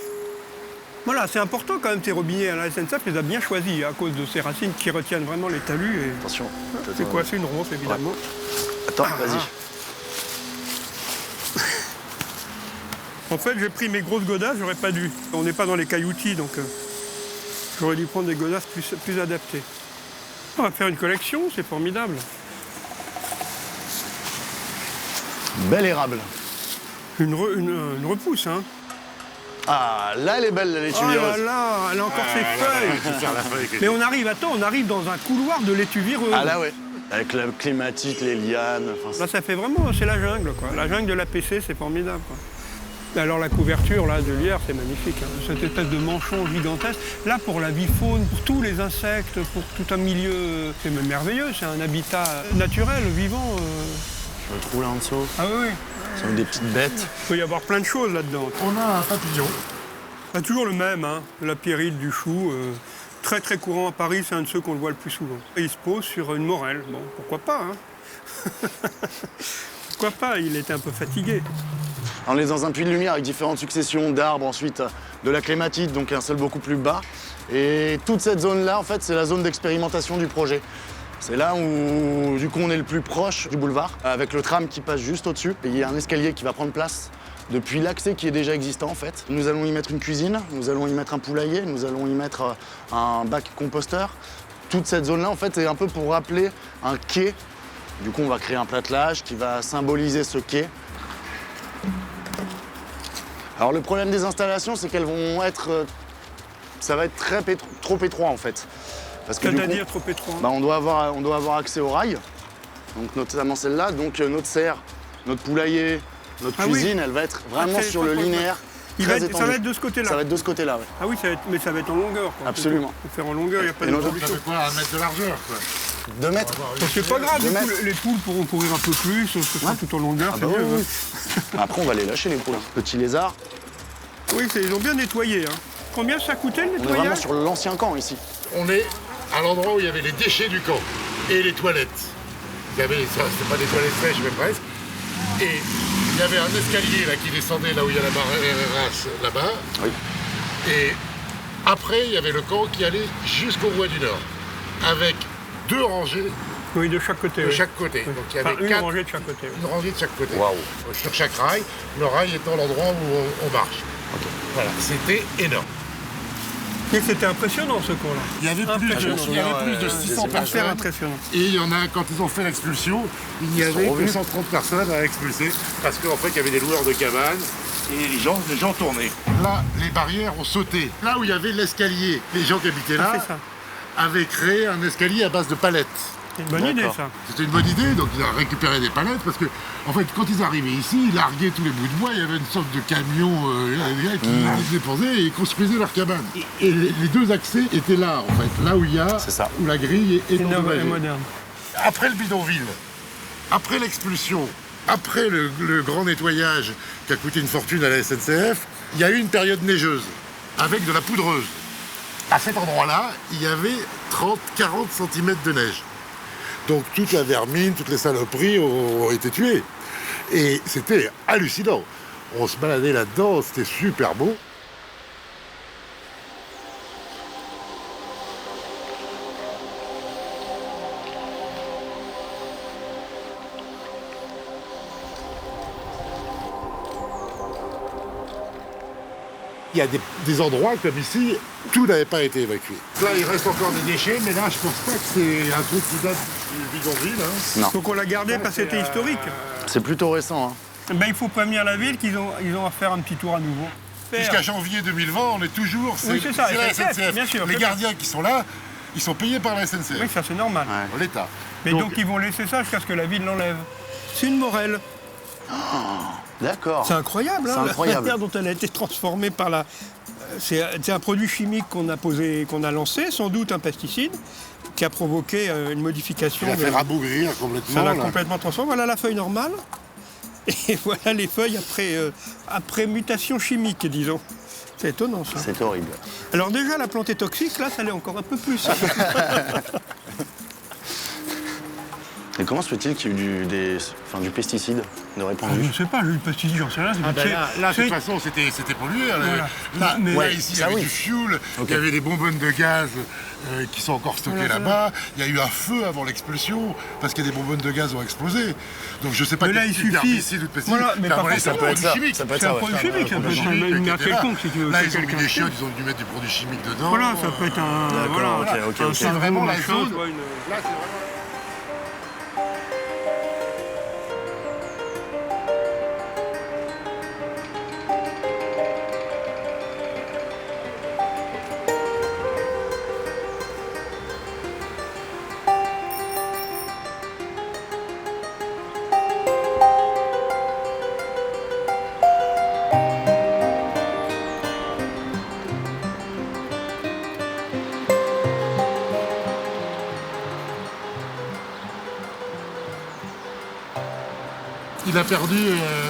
C: Voilà, c'est important quand même ces robinets. La SNCF les a bien choisis à cause de ces racines qui retiennent vraiment les talus. Et...
B: Attention.
C: C'est quoi? C'est une ronce évidemment.
B: Ouais. Attends, vas-y.
C: En fait, j'ai pris mes grosses godasses, j'aurais pas dû. On n'est pas dans les cailloutis, donc j'aurais dû prendre des godasses plus adaptées. On va faire une collection, c'est formidable.
B: Bel érable.
C: Une repousse, hein.
B: Ah, là, elle est belle, la
C: Oh
B: laitue
C: là
B: rose.
C: là, elle a encore ses feuilles.
A: Faire la feuille.
C: Mais on arrive dans un couloir de laitue vireuse.
B: Ah là, ouais. Avec la clématite, les lianes. Enfin,
C: Là, ça fait vraiment, c'est la jungle, quoi. La jungle de l'APC, c'est formidable, quoi. Alors la couverture là, de lierre, c'est magnifique. Hein. Cette espèce de manchon gigantesque. Là, pour la vie faune, pour tous les insectes, pour tout un milieu, c'est merveilleux. C'est un habitat naturel, vivant.
B: Je le trouve là en dessous.
C: Ah oui, oui.
B: Ce sont des petites bêtes.
C: Il peut y avoir plein de choses là-dedans.
A: On a un papillon.
C: C'est toujours le même, hein. La pyrrhite du chou. Très très courant à Paris, c'est un de ceux qu'on le voit le plus souvent. Et il se pose sur une morelle. Bon, pourquoi pas, hein. Pourquoi pas, il était un peu fatigué.
B: On est dans un puits de lumière avec différentes successions d'arbres, ensuite de la clématite, donc un sol beaucoup plus bas. Et toute cette zone-là, en fait, c'est la zone d'expérimentation du projet. C'est là où, du coup, on est le plus proche du boulevard, avec le tram qui passe juste au-dessus. Et il y a un escalier qui va prendre place depuis l'accès qui est déjà existant, en fait. Nous allons y mettre une cuisine, nous allons y mettre un poulailler, nous allons y mettre un bac composteur. Toute cette zone-là, en fait, c'est un peu pour rappeler un quai. Du coup, on va créer un platelage qui va symboliser ce quai. Alors, le problème des installations, c'est qu'elles vont être... ça va être trop étroit, en fait.
C: C'est-à-dire trop étroit.
B: On doit avoir accès aux rails, donc notamment celle-là. Donc notre serre, notre poulailler, notre cuisine, elle va être vraiment sur le linéaire.
C: Ça va être de ce côté-là.
B: Ça va être de ce côté-là, oui.
C: Ah oui, mais ça va être en longueur, quoi.
B: Absolument.
C: Faut faire en longueur, il n'y a pas de
A: Ça fait quoi, 1 mètre de largeur, quoi?
B: 2 mètres.
C: C'est pas grave, du coup, les poules pourront courir un peu plus, ce sera tout en longueur, c'est mieux.
B: Oui. Après, on va les lâcher, les poules. Petits lézards.
C: Oui, ils ont bien nettoyé. Hein. Combien ça coûtait, le
B: On est
C: nettoyage?
B: vraiment sur l'ancien camp, ici.
A: On est à l'endroit où il y avait les déchets du camp et les toilettes. Il y avait, c'était pas des toilettes sèches, mais presque. Et il y avait un escalier là qui descendait là où il y a la barre RH là-bas.
B: Oui.
A: Et après, il y avait le camp qui allait jusqu'au Roi du Nord, avec 2 rangées
C: Oui, de chaque côté.
A: de chaque côté.
C: Oui.
A: Donc il y avait
C: Une
A: 4
C: rangée de chaque côté.
A: une rangée de chaque côté.
B: Waouh.
A: Sur chaque rail, le rail étant l'endroit où on marche. Voilà, c'était énorme.
C: Et c'était impressionnant, ce camp-là.
A: Il y avait plus de 600
C: Hyper
A: personnes.
C: impressionnant.
A: Et il y en a, quand ils ont fait l'expulsion, il n'y avait que 130 personnes à expulser. Parce qu'en fait, il y avait des loueurs de cabanes et les gens tournaient. Là, les barrières ont sauté. Là où il y avait l'escalier, les gens qui habitaient là
C: c'est ça.
A: avaient créé un escalier à base de palettes.
C: C'est une bonne idée, ça.
A: C'était une bonne idée, donc ils ont récupéré des palettes parce que, en fait, quand ils arrivaient ici, ils larguaient tous les bouts de bois, il y avait une sorte de camion des gars qui les déposaient et ils construisaient leur cabane. Et les 2 accès étaient là, en fait, là où il y a, où la grille est endommagée.
C: Moderne.
A: Après le bidonville, après l'expulsion, après le grand nettoyage qui a coûté une fortune à la SNCF, il y a eu une période neigeuse avec de la poudreuse. À cet endroit-là, il y avait 30-40 cm de neige. Donc toute la vermine, toutes les saloperies ont été tuées. Et c'était hallucinant. On se baladait là-dedans, c'était super beau. Il y a des endroits comme ici, tout n'avait pas été évacué. Là, il reste encore des déchets, mais là, je pense pas que c'est un truc qui date du bidonville. Hein.
B: Non.
C: Donc on l'a gardé parce que c'était historique.
B: C'est plutôt récent. Hein.
C: Ben, il faut prévenir la ville qu'ils ont à faire un petit tour à nouveau.
A: Jusqu'à janvier 2020, on est toujours...
C: Oui, c'est ça,
A: la
C: SNCF,
A: SNCF.
C: bien sûr.
A: Les gardiens qui sont là, ils sont payés par la SNCF.
C: Oui, ça c'est normal.
B: Ouais.
A: L'État.
C: Mais donc ils vont laisser ça jusqu'à ce que la ville l'enlève. C'est une morelle.
B: D'accord.
C: C'est incroyable, hein,
B: C'est incroyable.
C: la manière dont elle a été transformée par la... C'est un produit chimique qu'on a lancé, sans doute un pesticide, qui a provoqué une modification.
A: Il a fait rabougrir complètement.
C: Ça l'a
A: là.
C: complètement transformé. Voilà la feuille normale. Et voilà les feuilles après mutation chimique, disons. C'est étonnant, ça.
B: C'est horrible.
C: Alors déjà, la plante est toxique, là, ça l'est encore un peu plus.
B: Et comment se fait-il qu'il y ait eu du pesticide de répandu?
C: Je ne sais pas, j'ai eu le pesticide, j'en sais rien.
A: Là, de toute façon, c'était pollué.
C: Voilà.
A: Là, ici, il y avait du fioul, il y avait des bonbonnes de gaz qui sont encore stockées là-bas. Il y a eu un feu avant l'expulsion parce que des bonbonnes de gaz ont explosé. Donc je ne sais pas
C: Mais là, il suffit.
A: herbicide ou de pesticide.
C: Voilà, mais par contre,
B: ça peut être ça.
A: chimique.
B: Ça peut être
C: C'est
B: ça,
C: un
B: ouais.
C: produit chimique, ça peut être
A: chimique
C: une
A: qui
C: merde
A: était là.
C: quelconque, si tu veux.
A: Là,
C: c'est
A: ils ont mis
C: quelqu'un
A: des
C: qui-
A: chiottes, ils ont dû mettre du produit chimique dedans.
C: Voilà, ça peut être un...
B: D'accord,
C: voilà,
B: ok.
C: un
A: C'est
C: savon,
A: vraiment la
C: machin,
A: zone.
C: tu vois, une-
A: Là, c'est vraiment... Il a perdu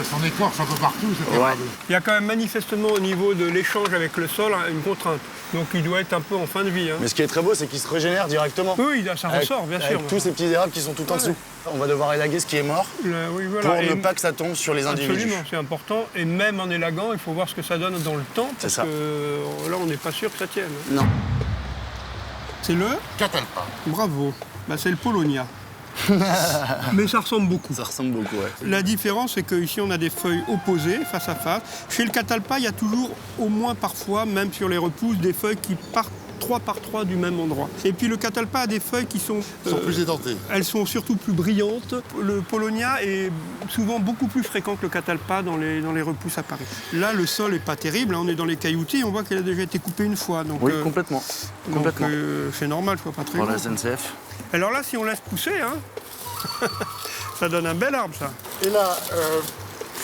A: son écorce un peu partout, c'était
B: Ouais.
A: rare.
C: Il y a quand même manifestement au niveau de l'échange avec le sol une contrainte. Donc il doit être un peu en fin de vie. Hein.
B: Mais ce qui est très beau, c'est qu'il se régénère directement.
C: Oui, ça
B: Avec-
C: ressort, bien sûr.
B: Avec tous ces petits érables qui sont tout en dessous. On va devoir élaguer ce qui est mort
C: Oui, voilà.
B: pour
C: Et
B: ne pas que ça tombe sur les individus.
C: absolument, c'est important. Et même en élaguant, il faut voir ce que ça donne dans le temps, parce
B: ça.
C: que là, on n'est pas sûr que ça tienne.
B: Non.
C: C'est le
A: Catalpa.
C: Bravo. Bah, c'est le Polonia. Mais ça ressemble beaucoup.
B: Ça ressemble beaucoup, ouais.
C: La différence, c'est qu'ici, on a des feuilles opposées, face à face. Chez le Catalpa, il y a toujours, au moins parfois, même sur les repousses, des feuilles qui partent 3 par 3 du même endroit. Et puis le Catalpa a des feuilles qui sont
A: Plus édentées.
C: elles sont surtout plus brillantes. Le Polonia est souvent beaucoup plus fréquent que le Catalpa dans les repousses à Paris. Là, le sol n'est pas terrible, hein, on est dans les cailloutis, on voit qu'elle a déjà été coupée une fois. Donc,
B: Oui, complètement. Complètement.
C: c'est normal, je vois pas très
B: Pour
C: grand.
B: la SNCF.
C: Alors là, si on laisse pousser, hein, ça donne un bel arbre, ça.
A: Et là,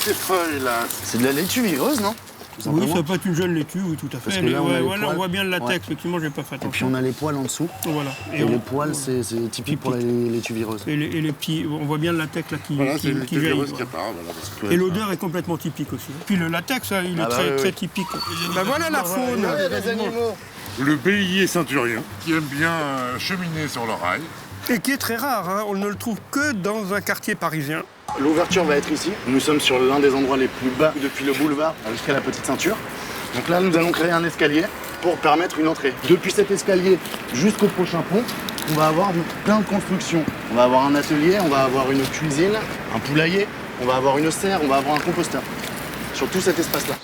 A: ces feuilles-là,
B: C'est de la laitue vivreuse, non? Tout
C: Oui,
B: simplement.
C: ça peut être une jeune laitue, oui, tout à fait.
B: Parce que là, on a les
C: Voilà,
B: poils.
C: on voit bien le latex,
B: Ouais.
C: effectivement, j'ai pas fait
B: Et puis
C: attention.
B: on a les poils en dessous.
C: Voilà.
B: Et les poils, c'est typique pour la laitue vireuse.
C: Et les petits, on voit bien le latex là qui
A: voilà, c'est une
C: qui jaillit,
A: virus qui
C: voilà.
A: apparaît. Voilà, parce que-
C: Et l'odeur est complètement typique aussi. Puis le latex, hein, il est
B: Ah bah
C: très,
B: oui,
C: très
B: oui.
C: typique. Ben voilà la faune.
B: les animaux.
A: Le bélier ceinturien, qui aime bien cheminer sur le rail.
C: Et qui est très rare, hein. On ne le trouve que dans un quartier parisien.
B: L'ouverture va être ici. Nous sommes sur l'un des endroits les plus bas depuis le boulevard jusqu'à la petite ceinture. Donc là, nous allons créer un escalier pour permettre une entrée. Depuis cet escalier jusqu'au prochain pont, on va avoir plein de constructions. On va avoir un atelier, on va avoir une cuisine, un poulailler, on va avoir une serre, on va avoir un composteur. Sur tout cet espace-là.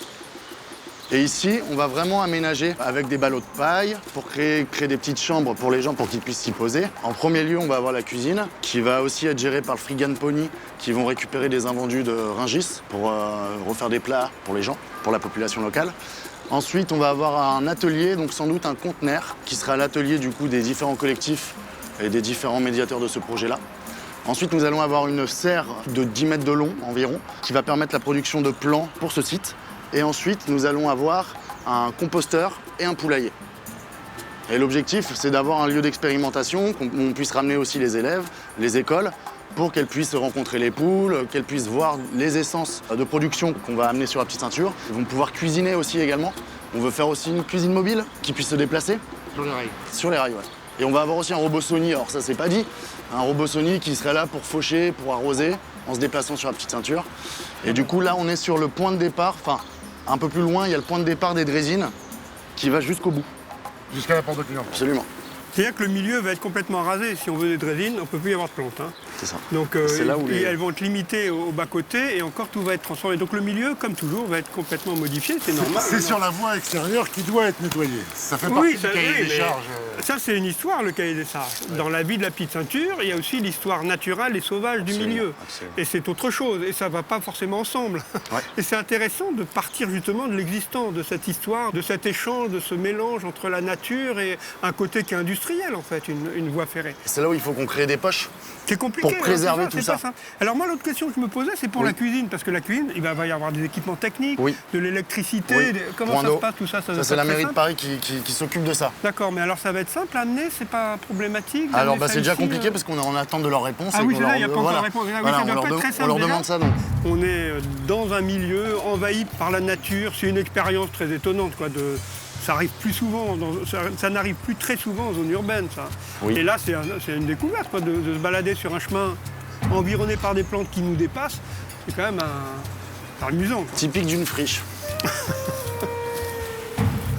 B: Et ici, on va vraiment aménager avec des ballots de paille pour créer des petites chambres pour les gens pour qu'ils puissent s'y poser. En premier lieu, on va avoir la cuisine qui va aussi être gérée par le Frigan Pony qui vont récupérer des invendus de Rungis pour refaire des plats pour les gens, pour la population locale. Ensuite, on va avoir un atelier, donc sans doute un conteneur, qui sera l'atelier du coup des différents collectifs et des différents médiateurs de ce projet-là. Ensuite, nous allons avoir une serre de 10 mètres de long environ qui va permettre la production de plants pour ce site. Et ensuite, nous allons avoir un composteur et un poulailler. Et l'objectif, c'est d'avoir un lieu d'expérimentation, où on puisse ramener aussi les élèves, les écoles, pour qu'elles puissent rencontrer les poules, qu'elles puissent voir les essences de production qu'on va amener sur la petite ceinture. Ils vont pouvoir cuisiner aussi également. On veut faire aussi une cuisine mobile qui puisse se déplacer.
A: Sur les rails.
B: Sur les rails, ouais. Et on va avoir aussi un robot Sony, alors ça c'est pas dit, un robot Sony qui serait là pour faucher, pour arroser, en se déplaçant sur la petite ceinture. Et du coup là on est sur le point de départ, enfin un peu plus loin, il y a le point de départ des draisines qui va jusqu'au bout.
A: Jusqu'à la porte de client.
B: Absolument,
C: C'est-à-dire que le milieu va être complètement rasé. Si on veut des draisines, on ne peut plus y avoir de plantes, hein.
B: c'est ça.
C: Donc
B: C'est là où les-
C: elles vont être limitées au bas-côté et encore tout va être transformé. Donc le milieu, comme toujours, va être complètement modifié, c'est normal.
A: C'est sur la voie extérieure qui doit être nettoyée. Ça fait
C: Oui,
A: partie
C: ça,
A: du cahier
C: oui,
A: des
C: mais
A: charges.
C: ça c'est une histoire, le cahier des charges. Dans la vie de la petite ceinture, il y a aussi l'histoire naturelle et sauvage du
B: Absolument,
C: milieu.
B: absolument.
C: Et c'est autre chose, et ça ne va pas forcément ensemble.
B: Ouais.
C: Et c'est intéressant de partir justement de l'existant, de cette histoire, de cet échange, de ce mélange entre la nature et un côté qui est industriel en fait, une voie ferrée.
B: C'est là où il faut qu'on crée des poches.
C: C'est compliqué.
B: Pour préserver
C: hein,
B: tout
C: c'est pas
B: ça.
C: simple. Alors moi, l'autre question que je me posais, c'est pour
B: Oui.
C: la cuisine, parce que la cuisine, il va y avoir des équipements techniques,
B: Oui.
C: de l'électricité.
B: Oui.
C: Comment
B: Point
C: ça
B: d'eau.
C: se passe tout ça?
B: Ça
C: va
B: c'est
C: pas
B: la
C: être
B: mairie
C: très
B: de
C: simple.
B: Paris qui s'occupe de ça.
C: D'accord, mais alors ça va être simple à amener, c'est pas problématique.
B: Alors
C: d'amener ça
B: c'est déjà
C: ici,
B: compliqué parce qu'on est en attente de leur réponse.
C: Ah
B: et
C: oui,
B: qu'on
C: c'est là,
B: leur-
C: il n'y a pas encore
B: voilà.
C: la réponse. Ah oui,
B: Voilà,
C: ça doit
B: on leur
C: pas être
B: de-
C: très
B: on
C: simple
B: leur
C: déjà.
B: demande ça donc.
C: On est dans un milieu envahi par la nature. C'est une expérience très étonnante, quoi. Ça arrive plus souvent, ça n'arrive plus très souvent en zone urbaine, ça.
B: Oui.
C: Et là, c'est une découverte, quoi, de se balader sur un chemin environné par des plantes qui nous dépassent. C'est quand même amusant.
B: Typique d'une friche.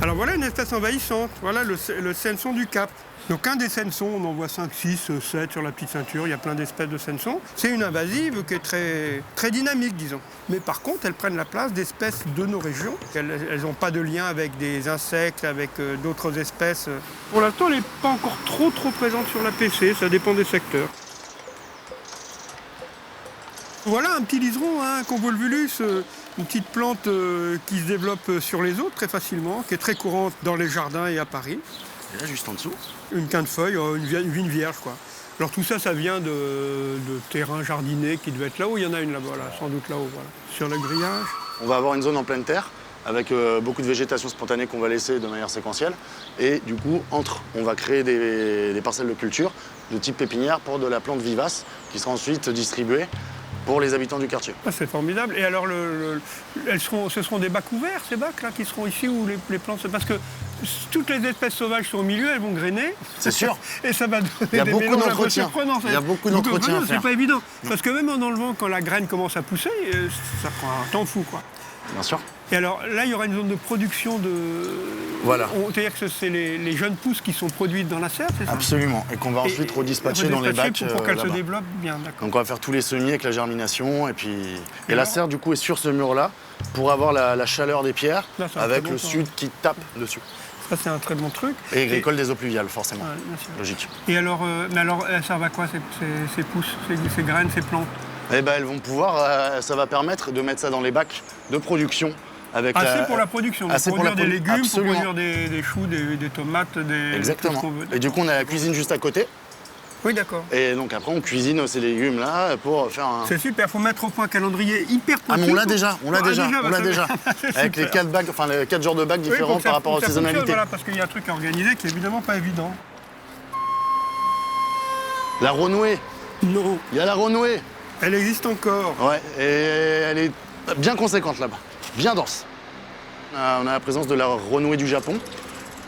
C: Alors voilà une espèce envahissante. Voilà le senson du Cap. Donc un des sensons, on en voit 5, 6, 7 sur la petite ceinture, il y a plein d'espèces de sensons. C'est une invasive qui est très, très dynamique, disons. Mais par contre, elles prennent la place d'espèces de nos régions. Elles n'ont pas de lien avec des insectes, avec d'autres espèces. Pour l'instant, elle n'est pas encore trop présente sur la PC, ça dépend des secteurs. Voilà un petit liseron, hein, convolvulus, une petite plante qui se développe sur les eaux très facilement, qui est très courante dans les jardins et à Paris.
B: Et là juste en dessous.
C: Une quinte feuille, une vigne vierge, quoi. Alors tout ça, ça vient de terrains jardinés qui devaient être là-haut. Il y en a une là-bas, là, sans doute là-haut, voilà. Sur le grillage.
B: On va avoir une zone en pleine terre avec beaucoup de végétation spontanée qu'on va laisser de manière séquentielle. Et du coup, on va créer des parcelles de culture de type pépinière pour de la plante vivace qui sera ensuite distribuée pour les habitants du quartier.
C: Ah, c'est formidable. Et alors, ce seront des bacs ouverts, ces bacs-là, qui seront ici où les plantes... Parce que toutes les espèces sauvages sont au milieu, elles vont grainer.
B: C'est sûr.
C: Et ça va donner
B: Il y a
C: des
B: beaucoup
C: mélanges un peu
B: d'entretien.
C: surprenants.
B: Il y a beaucoup d'entretien à faire.
C: C'est pas évident. Parce que même en enlevant, quand la graine commence à pousser, ça prend un temps fou, quoi.
B: Bien sûr.
C: Et alors, là, il y aura une zone de production de...
B: Voilà.
C: C'est-à-dire que c'est les jeunes pousses qui sont produites dans la serre, c'est ça?
B: Absolument. Et qu'on va ensuite redispatcher dans les bacs.
C: Pour qu'elles se
B: là-bas.
C: développent bien, d'accord.
B: Donc on va faire tous les semis avec la germination. Et la
C: alors
B: serre, du coup, est sur ce mur-là pour avoir la chaleur des pierres
C: Là, c'est un
B: avec
C: très
B: le
C: bon
B: sud qui tape dessus.
C: Ça, c'est un très bon truc.
B: Et agricole des eaux pluviales, forcément.
C: Ouais, bien sûr.
B: Logique.
C: Et alors, elles servent à quoi, ces pousses, ces graines, ces plantes?
B: Eh ben, elles vont pouvoir, ça va permettre de mettre ça dans les bacs de production. Avec
C: Assez pour la production, pour produire des légumes,
B: absolument.
C: pour produire des choux, des tomates,
B: Exactement.
C: tout ce qu'on veut.
B: Et du coup, on a la cuisine juste à côté.
C: Oui, d'accord.
B: Et donc après, on cuisine ces légumes-là pour faire un...
C: C'est super, il faut mettre au point un calendrier hyper pointu.
B: Ah mais on l'a déjà, on l'a déjà.
C: C'est
B: Avec les
C: super.
B: 4 bacs, enfin les 4 genres de bacs
C: Oui,
B: différents
C: faut que ça-
B: par rapport
C: faut
B: aux
C: que ça fonctionne,
B: saisonnalités.
C: Voilà, parce qu'il y a un truc à organiser qui est évidemment pas évident.
B: La renouée,
C: Non,
B: il y a la renouée.
C: elle existe encore.
B: Ouais, et elle est bien conséquente là-bas, bien dense. On a la présence de la renouée du Japon,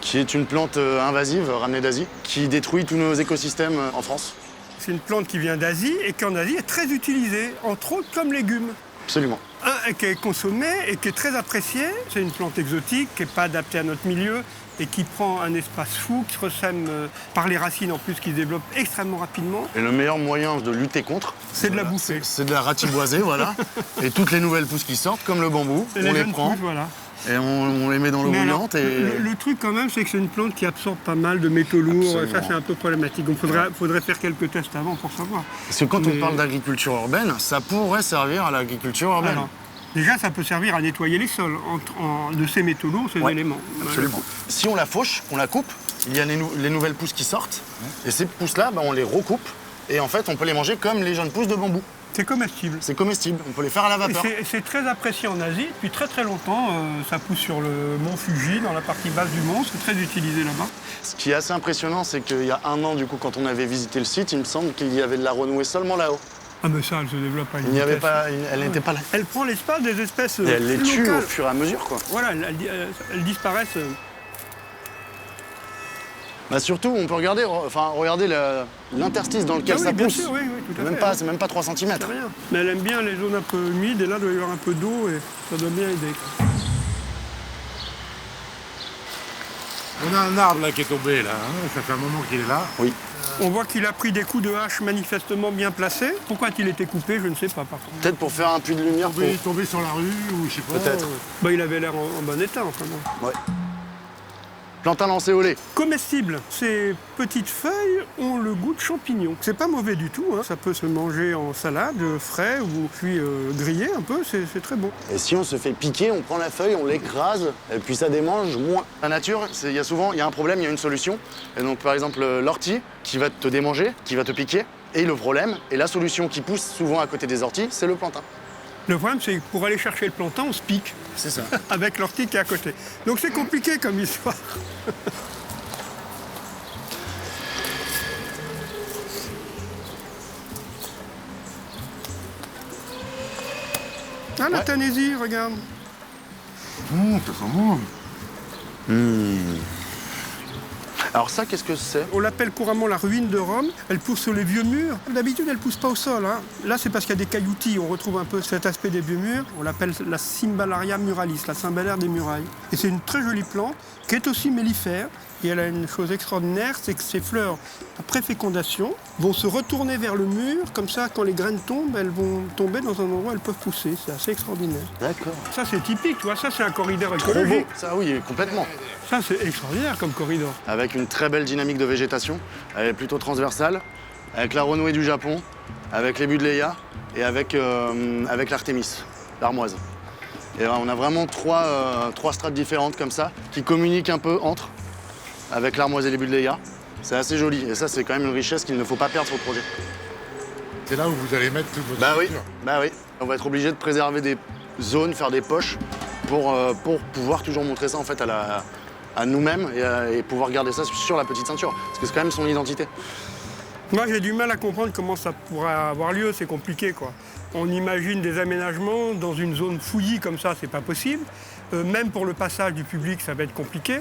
B: qui est une plante invasive ramenée d'Asie, qui détruit tous nos écosystèmes en France.
C: C'est une plante qui vient d'Asie et qui en Asie est très utilisée, entre autres comme légume.
B: Absolument.
C: Un qui est consommé et qui est très apprécié. C'est une plante exotique qui n'est pas adaptée à notre milieu et qui prend un espace fou, qui se ressème par les racines en plus, qui se développe extrêmement rapidement.
B: Et le meilleur moyen de lutter contre,
C: C'est de la bouffer.
B: c'est de la ratiboiser, voilà. Et toutes les nouvelles pousses qui sortent, comme le bambou,
C: Et
B: on les
C: jeunes
B: prend
C: pousses, voilà.
B: et on les met dans l'eau
C: Mais alors,
B: bouillante. Et...
C: le truc quand même, c'est que c'est une plante qui absorbe pas mal de métaux lourds.
B: Absolument.
C: Ça, c'est un peu problématique. Donc, faudrait faire quelques tests avant pour savoir.
B: Parce que quand
C: Mais-
B: on parle d'agriculture urbaine, ça pourrait servir à l'agriculture urbaine.
C: Alors, déjà, ça peut servir à nettoyer les sols de ces métaux lourds, ces
B: Ouais,
C: éléments.
B: Absolument. Si on la fauche, on la coupe, il y a les nouvelles pousses qui sortent. Et ces pousses-là, on les recoupe. Et en fait, on peut les manger comme les jeunes pousses de bambou.
C: C'est comestible.
B: C'est comestible, on peut les faire à la
C: Et
B: vapeur.
C: c'est très apprécié en Asie. Depuis très très longtemps, ça pousse sur le mont Fuji, dans la partie basse du mont. C'est très utilisé là-bas.
B: Ce qui est assez impressionnant, c'est qu'il y a un an, du coup, quand on avait visité le site, il me semble qu'il y avait de la renouée seulement là-haut.
C: Ah mais ça, elle se développe à une
B: Il n'y avait
C: vitesse.
B: pas, elle n'était pas là.
C: Elle prend l'espace des espèces
B: Et elle les tue
C: locales.
B: au fur et à mesure, quoi.
C: Voilà, elles disparaissent.
B: Bah surtout, on peut regarder, regardez l'interstice dans lequel
C: Ah oui,
B: ça
C: bien
B: pousse.
C: sûr, oui, tout à
B: Même
C: fait.
B: pas, c'est même pas 3 cm.
C: C'est rien. Mais elle aime bien les zones un peu humides et là, il doit y avoir un peu d'eau et ça doit bien aider. quoi.
A: On a un arbre là qui est tombé là, hein. Ça fait un moment qu'il est là.
B: Oui.
C: On voit qu'il a pris des coups de hache manifestement bien placés. Pourquoi a-t-il été coupé, je ne sais pas par contre.
B: Peut-être pour faire un puits de lumière.
A: Tombé sur la rue ou je sais pas.
B: Peut-être.
C: Bah, il avait l'air en bon état, enfin bon.
B: Ouais. Plantain lancé au lait.
C: Comestible. Ces petites feuilles ont le goût de champignon. C'est pas mauvais du tout, hein. Ça peut se manger en salade, frais ou puis grillé un peu, c'est très bon.
B: Et si on se fait piquer, on prend la feuille, on l'écrase, et puis ça démange moins. La nature, il y a un problème, il y a une solution. Et donc par exemple l'ortie qui va te démanger, qui va te piquer, et le problème, et la solution qui pousse souvent à côté des orties, c'est le plantain.
C: Le problème, c'est que pour aller chercher le plantain, on se pique
B: C'est ça.
C: avec l'ortie qui est à côté. Donc c'est compliqué comme histoire. Ah, la Tanésie, regarde.
A: Ça sent bon.
B: Alors ça, qu'est-ce que c'est?
C: On l'appelle couramment la ruine de Rome. Elle pousse sur les vieux murs. D'habitude, elle ne pousse pas au sol, hein. Là, c'est parce qu'il y a des cailloutis. On retrouve un peu cet aspect des vieux murs. On l'appelle la Cymballaria muralis, la cymbalaire des murailles. Et c'est une très jolie plante qui est aussi mellifère. Et elle a une chose extraordinaire, c'est que ses fleurs, après fécondation, vont se retourner vers le mur. Comme ça, quand les graines tombent, elles vont tomber dans un endroit où elles peuvent pousser. C'est assez extraordinaire.
B: D'accord.
C: Ça, c'est typique, tu vois. Ça, c'est un corridor
B: Trop beau.
C: écologique.
B: Ça, oui, complètement.
C: Ça, c'est extraordinaire comme corridor.
B: Avec une très belle dynamique de végétation. Elle est plutôt transversale. Avec la renouée du Japon, avec les buddléias et avec l'artémis, l'armoise. Et on a vraiment trois strates différentes comme ça, qui communiquent un peu entre, avec l'armoise et les buddléias. C'est assez joli. Et ça, c'est quand même une richesse qu'il ne faut pas perdre sur le projet.
A: C'est là où vous allez mettre toute votre
B: Bah oui,
A: structure.
B: bah oui. On va être obligé de préserver des zones, faire des poches pour pouvoir toujours montrer ça en fait à nous-mêmes et pouvoir garder ça sur la petite ceinture. Parce que c'est quand même son identité.
C: Moi, j'ai du mal à comprendre comment ça pourrait avoir lieu, c'est compliqué, quoi. On imagine des aménagements dans une zone fouillie comme ça, c'est pas possible. Même pour le passage du public, ça va être compliqué.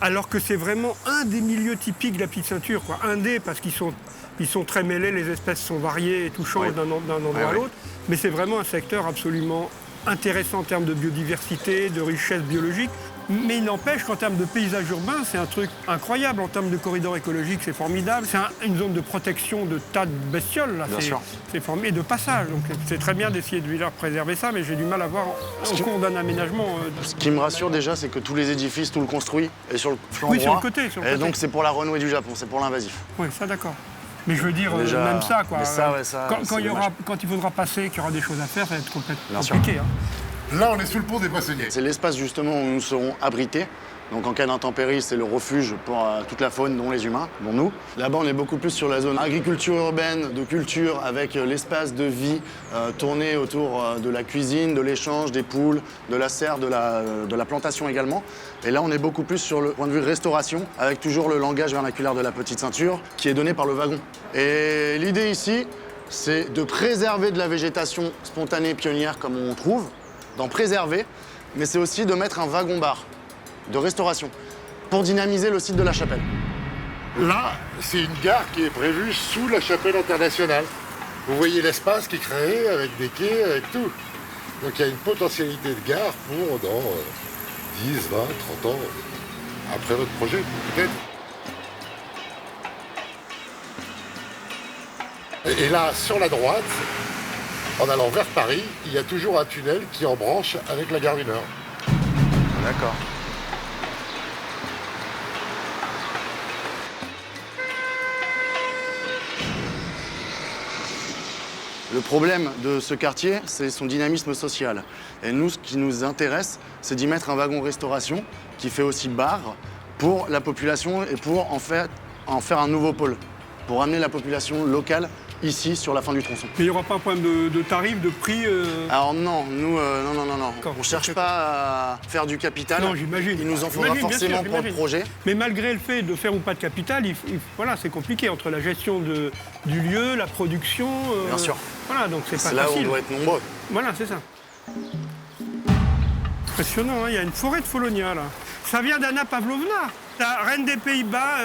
C: Alors que c'est vraiment un des milieux typiques de la petite ceinture, quoi. Un des, parce qu'ils sont très mêlés, les espèces sont variées et tout change d'un endroit à l'autre. Mais c'est vraiment un secteur absolument intéressant en termes de biodiversité, de richesse biologique. Mais il n'empêche qu'en termes de paysage urbain, c'est un truc incroyable. En termes de corridor écologique, c'est formidable. C'est une zone de protection de tas de bestioles. Là. C'est formidable. Et de passage. Donc c'est très bien d'essayer de préserver ça, mais j'ai du mal à voir au cours d'un aménagement.
B: Ce qui me rassure déjà, c'est que tous les édifices, tout le construit est sur le flanc
C: droit.
B: Sur
C: le côté.
B: Et donc c'est pour la renouée du Japon, c'est pour l'invasif.
C: Oui, ça d'accord. Mais je veux dire,
B: déjà,
C: même ça, quoi.
B: Quand
C: il faudra passer, qu'il y aura des choses à faire, ça va être complètement compliqué. Hein.
A: Là, on est sous le pont des Poissonniers.
B: C'est l'espace justement où nous serons abrités. Donc en cas d'intempérie, c'est le refuge pour toute la faune, dont les humains, dont nous. Là-bas, on est beaucoup plus sur la zone agriculture urbaine, de culture, avec l'espace de vie tourné autour de la cuisine, de l'échange, des poules, de la serre, de la plantation également. Et là, on est beaucoup plus sur le point de vue restauration, avec toujours le langage vernaculaire de la petite ceinture, qui est donné par le wagon. Et l'idée ici, c'est de préserver de la végétation spontanée pionnière comme on trouve, d'en préserver, mais c'est aussi de mettre un wagon-bar de restauration pour dynamiser le site de la Chapelle.
A: Là, c'est une gare qui est prévue sous la Chapelle internationale. Vous voyez l'espace qui est créé avec des quais, avec tout. Donc il y a une potentialité de gare pour dans 10, 20, 30 ans après votre projet, peut-être. Et là, sur la droite, en allant vers Paris, il y a toujours un tunnel qui embranche avec la gare du Nord.
B: D'accord. Le problème de ce quartier, c'est son dynamisme social. Et nous, ce qui nous intéresse, c'est d'y mettre un wagon restauration qui fait aussi bar pour la population et pour en faire un nouveau pôle, pour amener la population locale ici, sur la fin du tronçon.
C: Mais il n'y aura pas un problème de tarif, de prix
B: Alors non, nous, non. On ne cherche pas à faire du capital.
C: Non, j'imagine.
B: Il nous en faudra forcément pour le projet.
C: Mais malgré le fait de faire ou pas de capital, voilà, c'est compliqué entre la gestion du lieu, la production.
B: Bien sûr.
C: Voilà, donc c'est pas
B: C'est là
C: facile.
B: où on doit être nombreux.
C: Voilà, c'est ça. Impressionnant, hein, il y a une forêt de Follonia, là. Ça vient d'Anna Pavlovna, la reine des Pays-Bas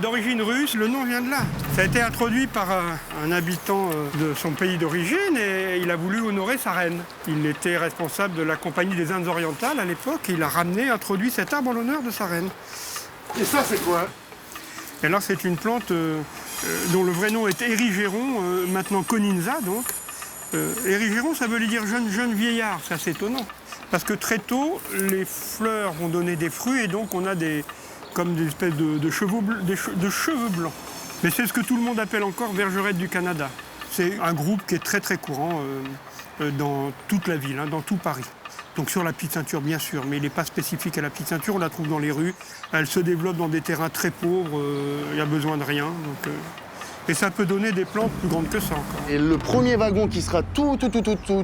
C: d'origine russe, le nom vient de là. Ça a été introduit par un habitant de son pays d'origine et il a voulu honorer sa reine. Il était responsable de la Compagnie des Indes orientales à l'époque et il a introduit cet arbre en l'honneur de sa reine.
A: Et ça, c'est quoi?
C: Et alors, c'est une plante dont le vrai nom est érigéron, maintenant Coninza, donc. Érigéron, ça veut dire jeune vieillard, c'est assez étonnant. Parce que très tôt, les fleurs vont donner des fruits et donc on a comme des espèces de cheveux blancs. Mais c'est ce que tout le monde appelle encore Bergerette du Canada. C'est un groupe qui est très très courant dans toute la ville, hein, dans tout Paris. Donc sur la petite ceinture, bien sûr, mais il n'est pas spécifique à la petite ceinture, on la trouve dans les rues. Elle se développe dans des terrains très pauvres, il n'y a besoin de rien. Donc, et ça peut donner des plantes plus grandes que ça encore.
B: Et le premier wagon qui sera tout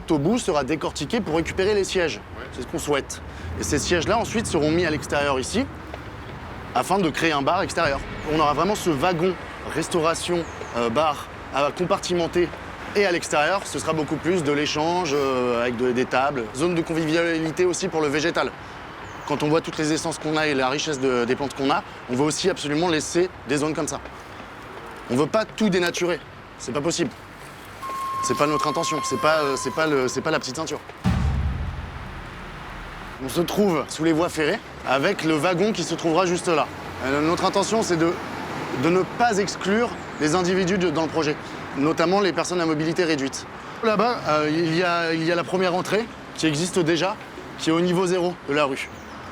B: au bout sera décortiqué pour récupérer les sièges. C'est ce qu'on souhaite. Et ces sièges-là, ensuite, seront mis à l'extérieur ici, afin de créer un bar extérieur. On aura vraiment ce wagon restauration bar à compartimenter. Et à l'extérieur, ce sera beaucoup plus de l'échange avec des tables. Zone de convivialité aussi pour le végétal. Quand on voit toutes les essences qu'on a et la richesse des plantes qu'on a, on veut aussi absolument laisser des zones comme ça. On veut pas tout dénaturer, c'est pas possible. C'est pas notre intention, c'est pas la petite ceinture. On se trouve sous les voies ferrées avec le wagon qui se trouvera juste là. Notre intention, c'est de ne pas exclure les individus dans le projet, notamment les personnes à mobilité réduite. Là-bas, il y a la première entrée qui existe déjà, qui est au niveau 0 de la rue.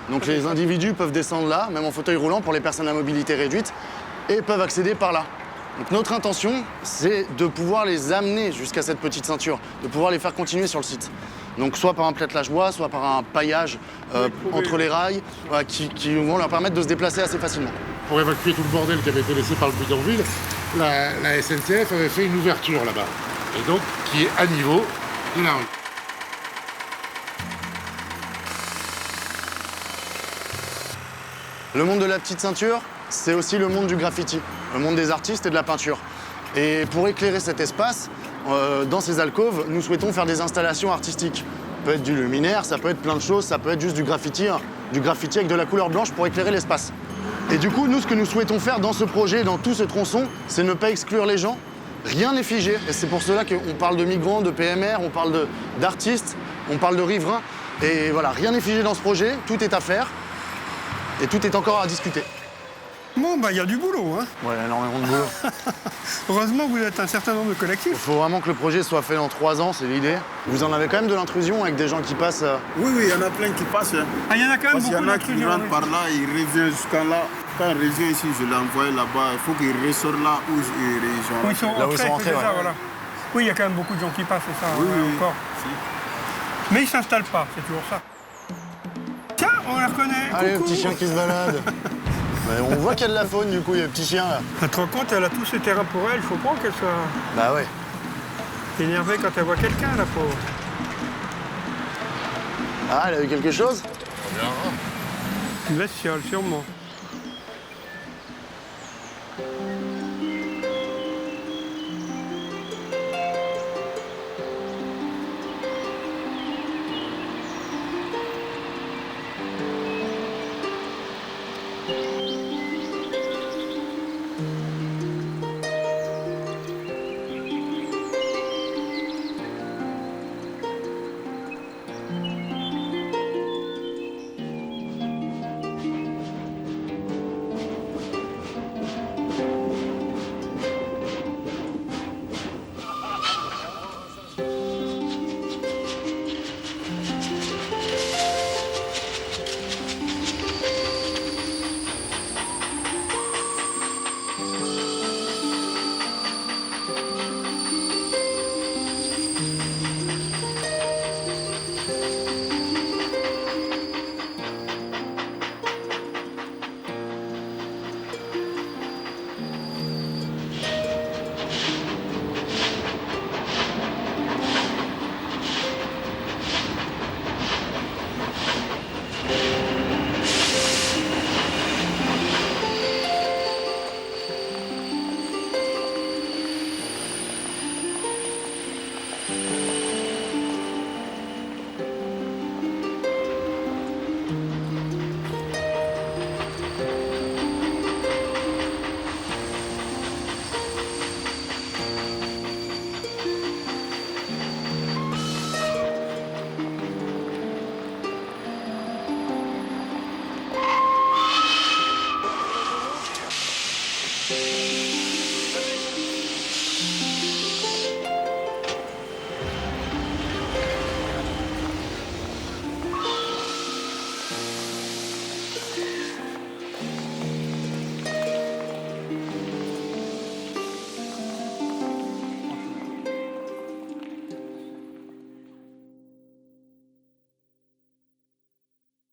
B: Donc les individus peuvent descendre là, même en fauteuil roulant pour les personnes à mobilité réduite, et peuvent accéder par là. Donc notre intention, c'est de pouvoir les amener jusqu'à cette petite ceinture, de pouvoir les faire continuer sur le site. Donc soit par un plâtelage bois, soit par un paillage entre les rails, qui vont leur permettre de se déplacer assez facilement.
A: Pour évacuer tout le bordel qui avait été laissé par le bidonville, la SNCF avait fait une ouverture là-bas, et donc qui est à niveau de la rue.
B: Le monde de la petite ceinture, c'est aussi le monde du graffiti, le monde des artistes et de la peinture. Et pour éclairer cet espace, dans ces alcôves, nous souhaitons faire des installations artistiques. Ça peut être du luminaire, ça peut être plein de choses, ça peut être juste du graffiti avec de la couleur blanche pour éclairer l'espace. Et du coup, nous, ce que nous souhaitons faire dans ce projet, dans tout ce tronçon, c'est ne pas exclure les gens. Rien n'est figé. Et c'est pour cela qu'on parle de migrants, de PMR, on parle d'artistes, on parle de riverains. Et voilà, rien n'est figé dans ce projet, tout est à faire. Et tout est encore à discuter.
C: Bon, bah, il y a du boulot, hein.
B: Ouais, énormément de boulot.
C: Heureusement, vous êtes un certain nombre de
B: Il
C: collectifs.
B: faut vraiment que le projet soit fait dans 3 ans, c'est l'idée. Vous en avez quand même de l'intrusion avec des gens qui passent.
E: Oui, oui, il y en a plein qui passent. Hein.
C: Ah, il y en a quand même
E: Parce qu'il y
C: beaucoup
E: en a qui
C: d'intrusions.
E: rentrent par là, ils reviennent jusqu'à là. Quand il revient ici, je l'ai envoyé là-bas. Il faut qu'il ressorte là où
C: Oui, ils sont
B: Là où ils sont
C: rentrés,
B: rentrés,
C: c'est ça,
B: ouais.
C: voilà. Oui, il y a quand même beaucoup de gens qui passent, c'est ça,
E: Oui,
C: ouais,
E: oui.
C: encore. Mais ils ne s'installent pas, c'est toujours ça. Tiens, on la reconnaît.
B: Allez, le
C: Coucou.
B: petit chien qui se balade. Mais on voit qu'il y a de la faune, du coup, il y a le petit chien là.
C: Tu te rends compte, elle a tout ce terrain pour elle, il faut pas qu'elle soit
B: Bah ouais.
C: énervée quand elle voit quelqu'un, la pauvre.
B: Ah, elle a eu quelque chose?
C: Une bestiole, sûrement.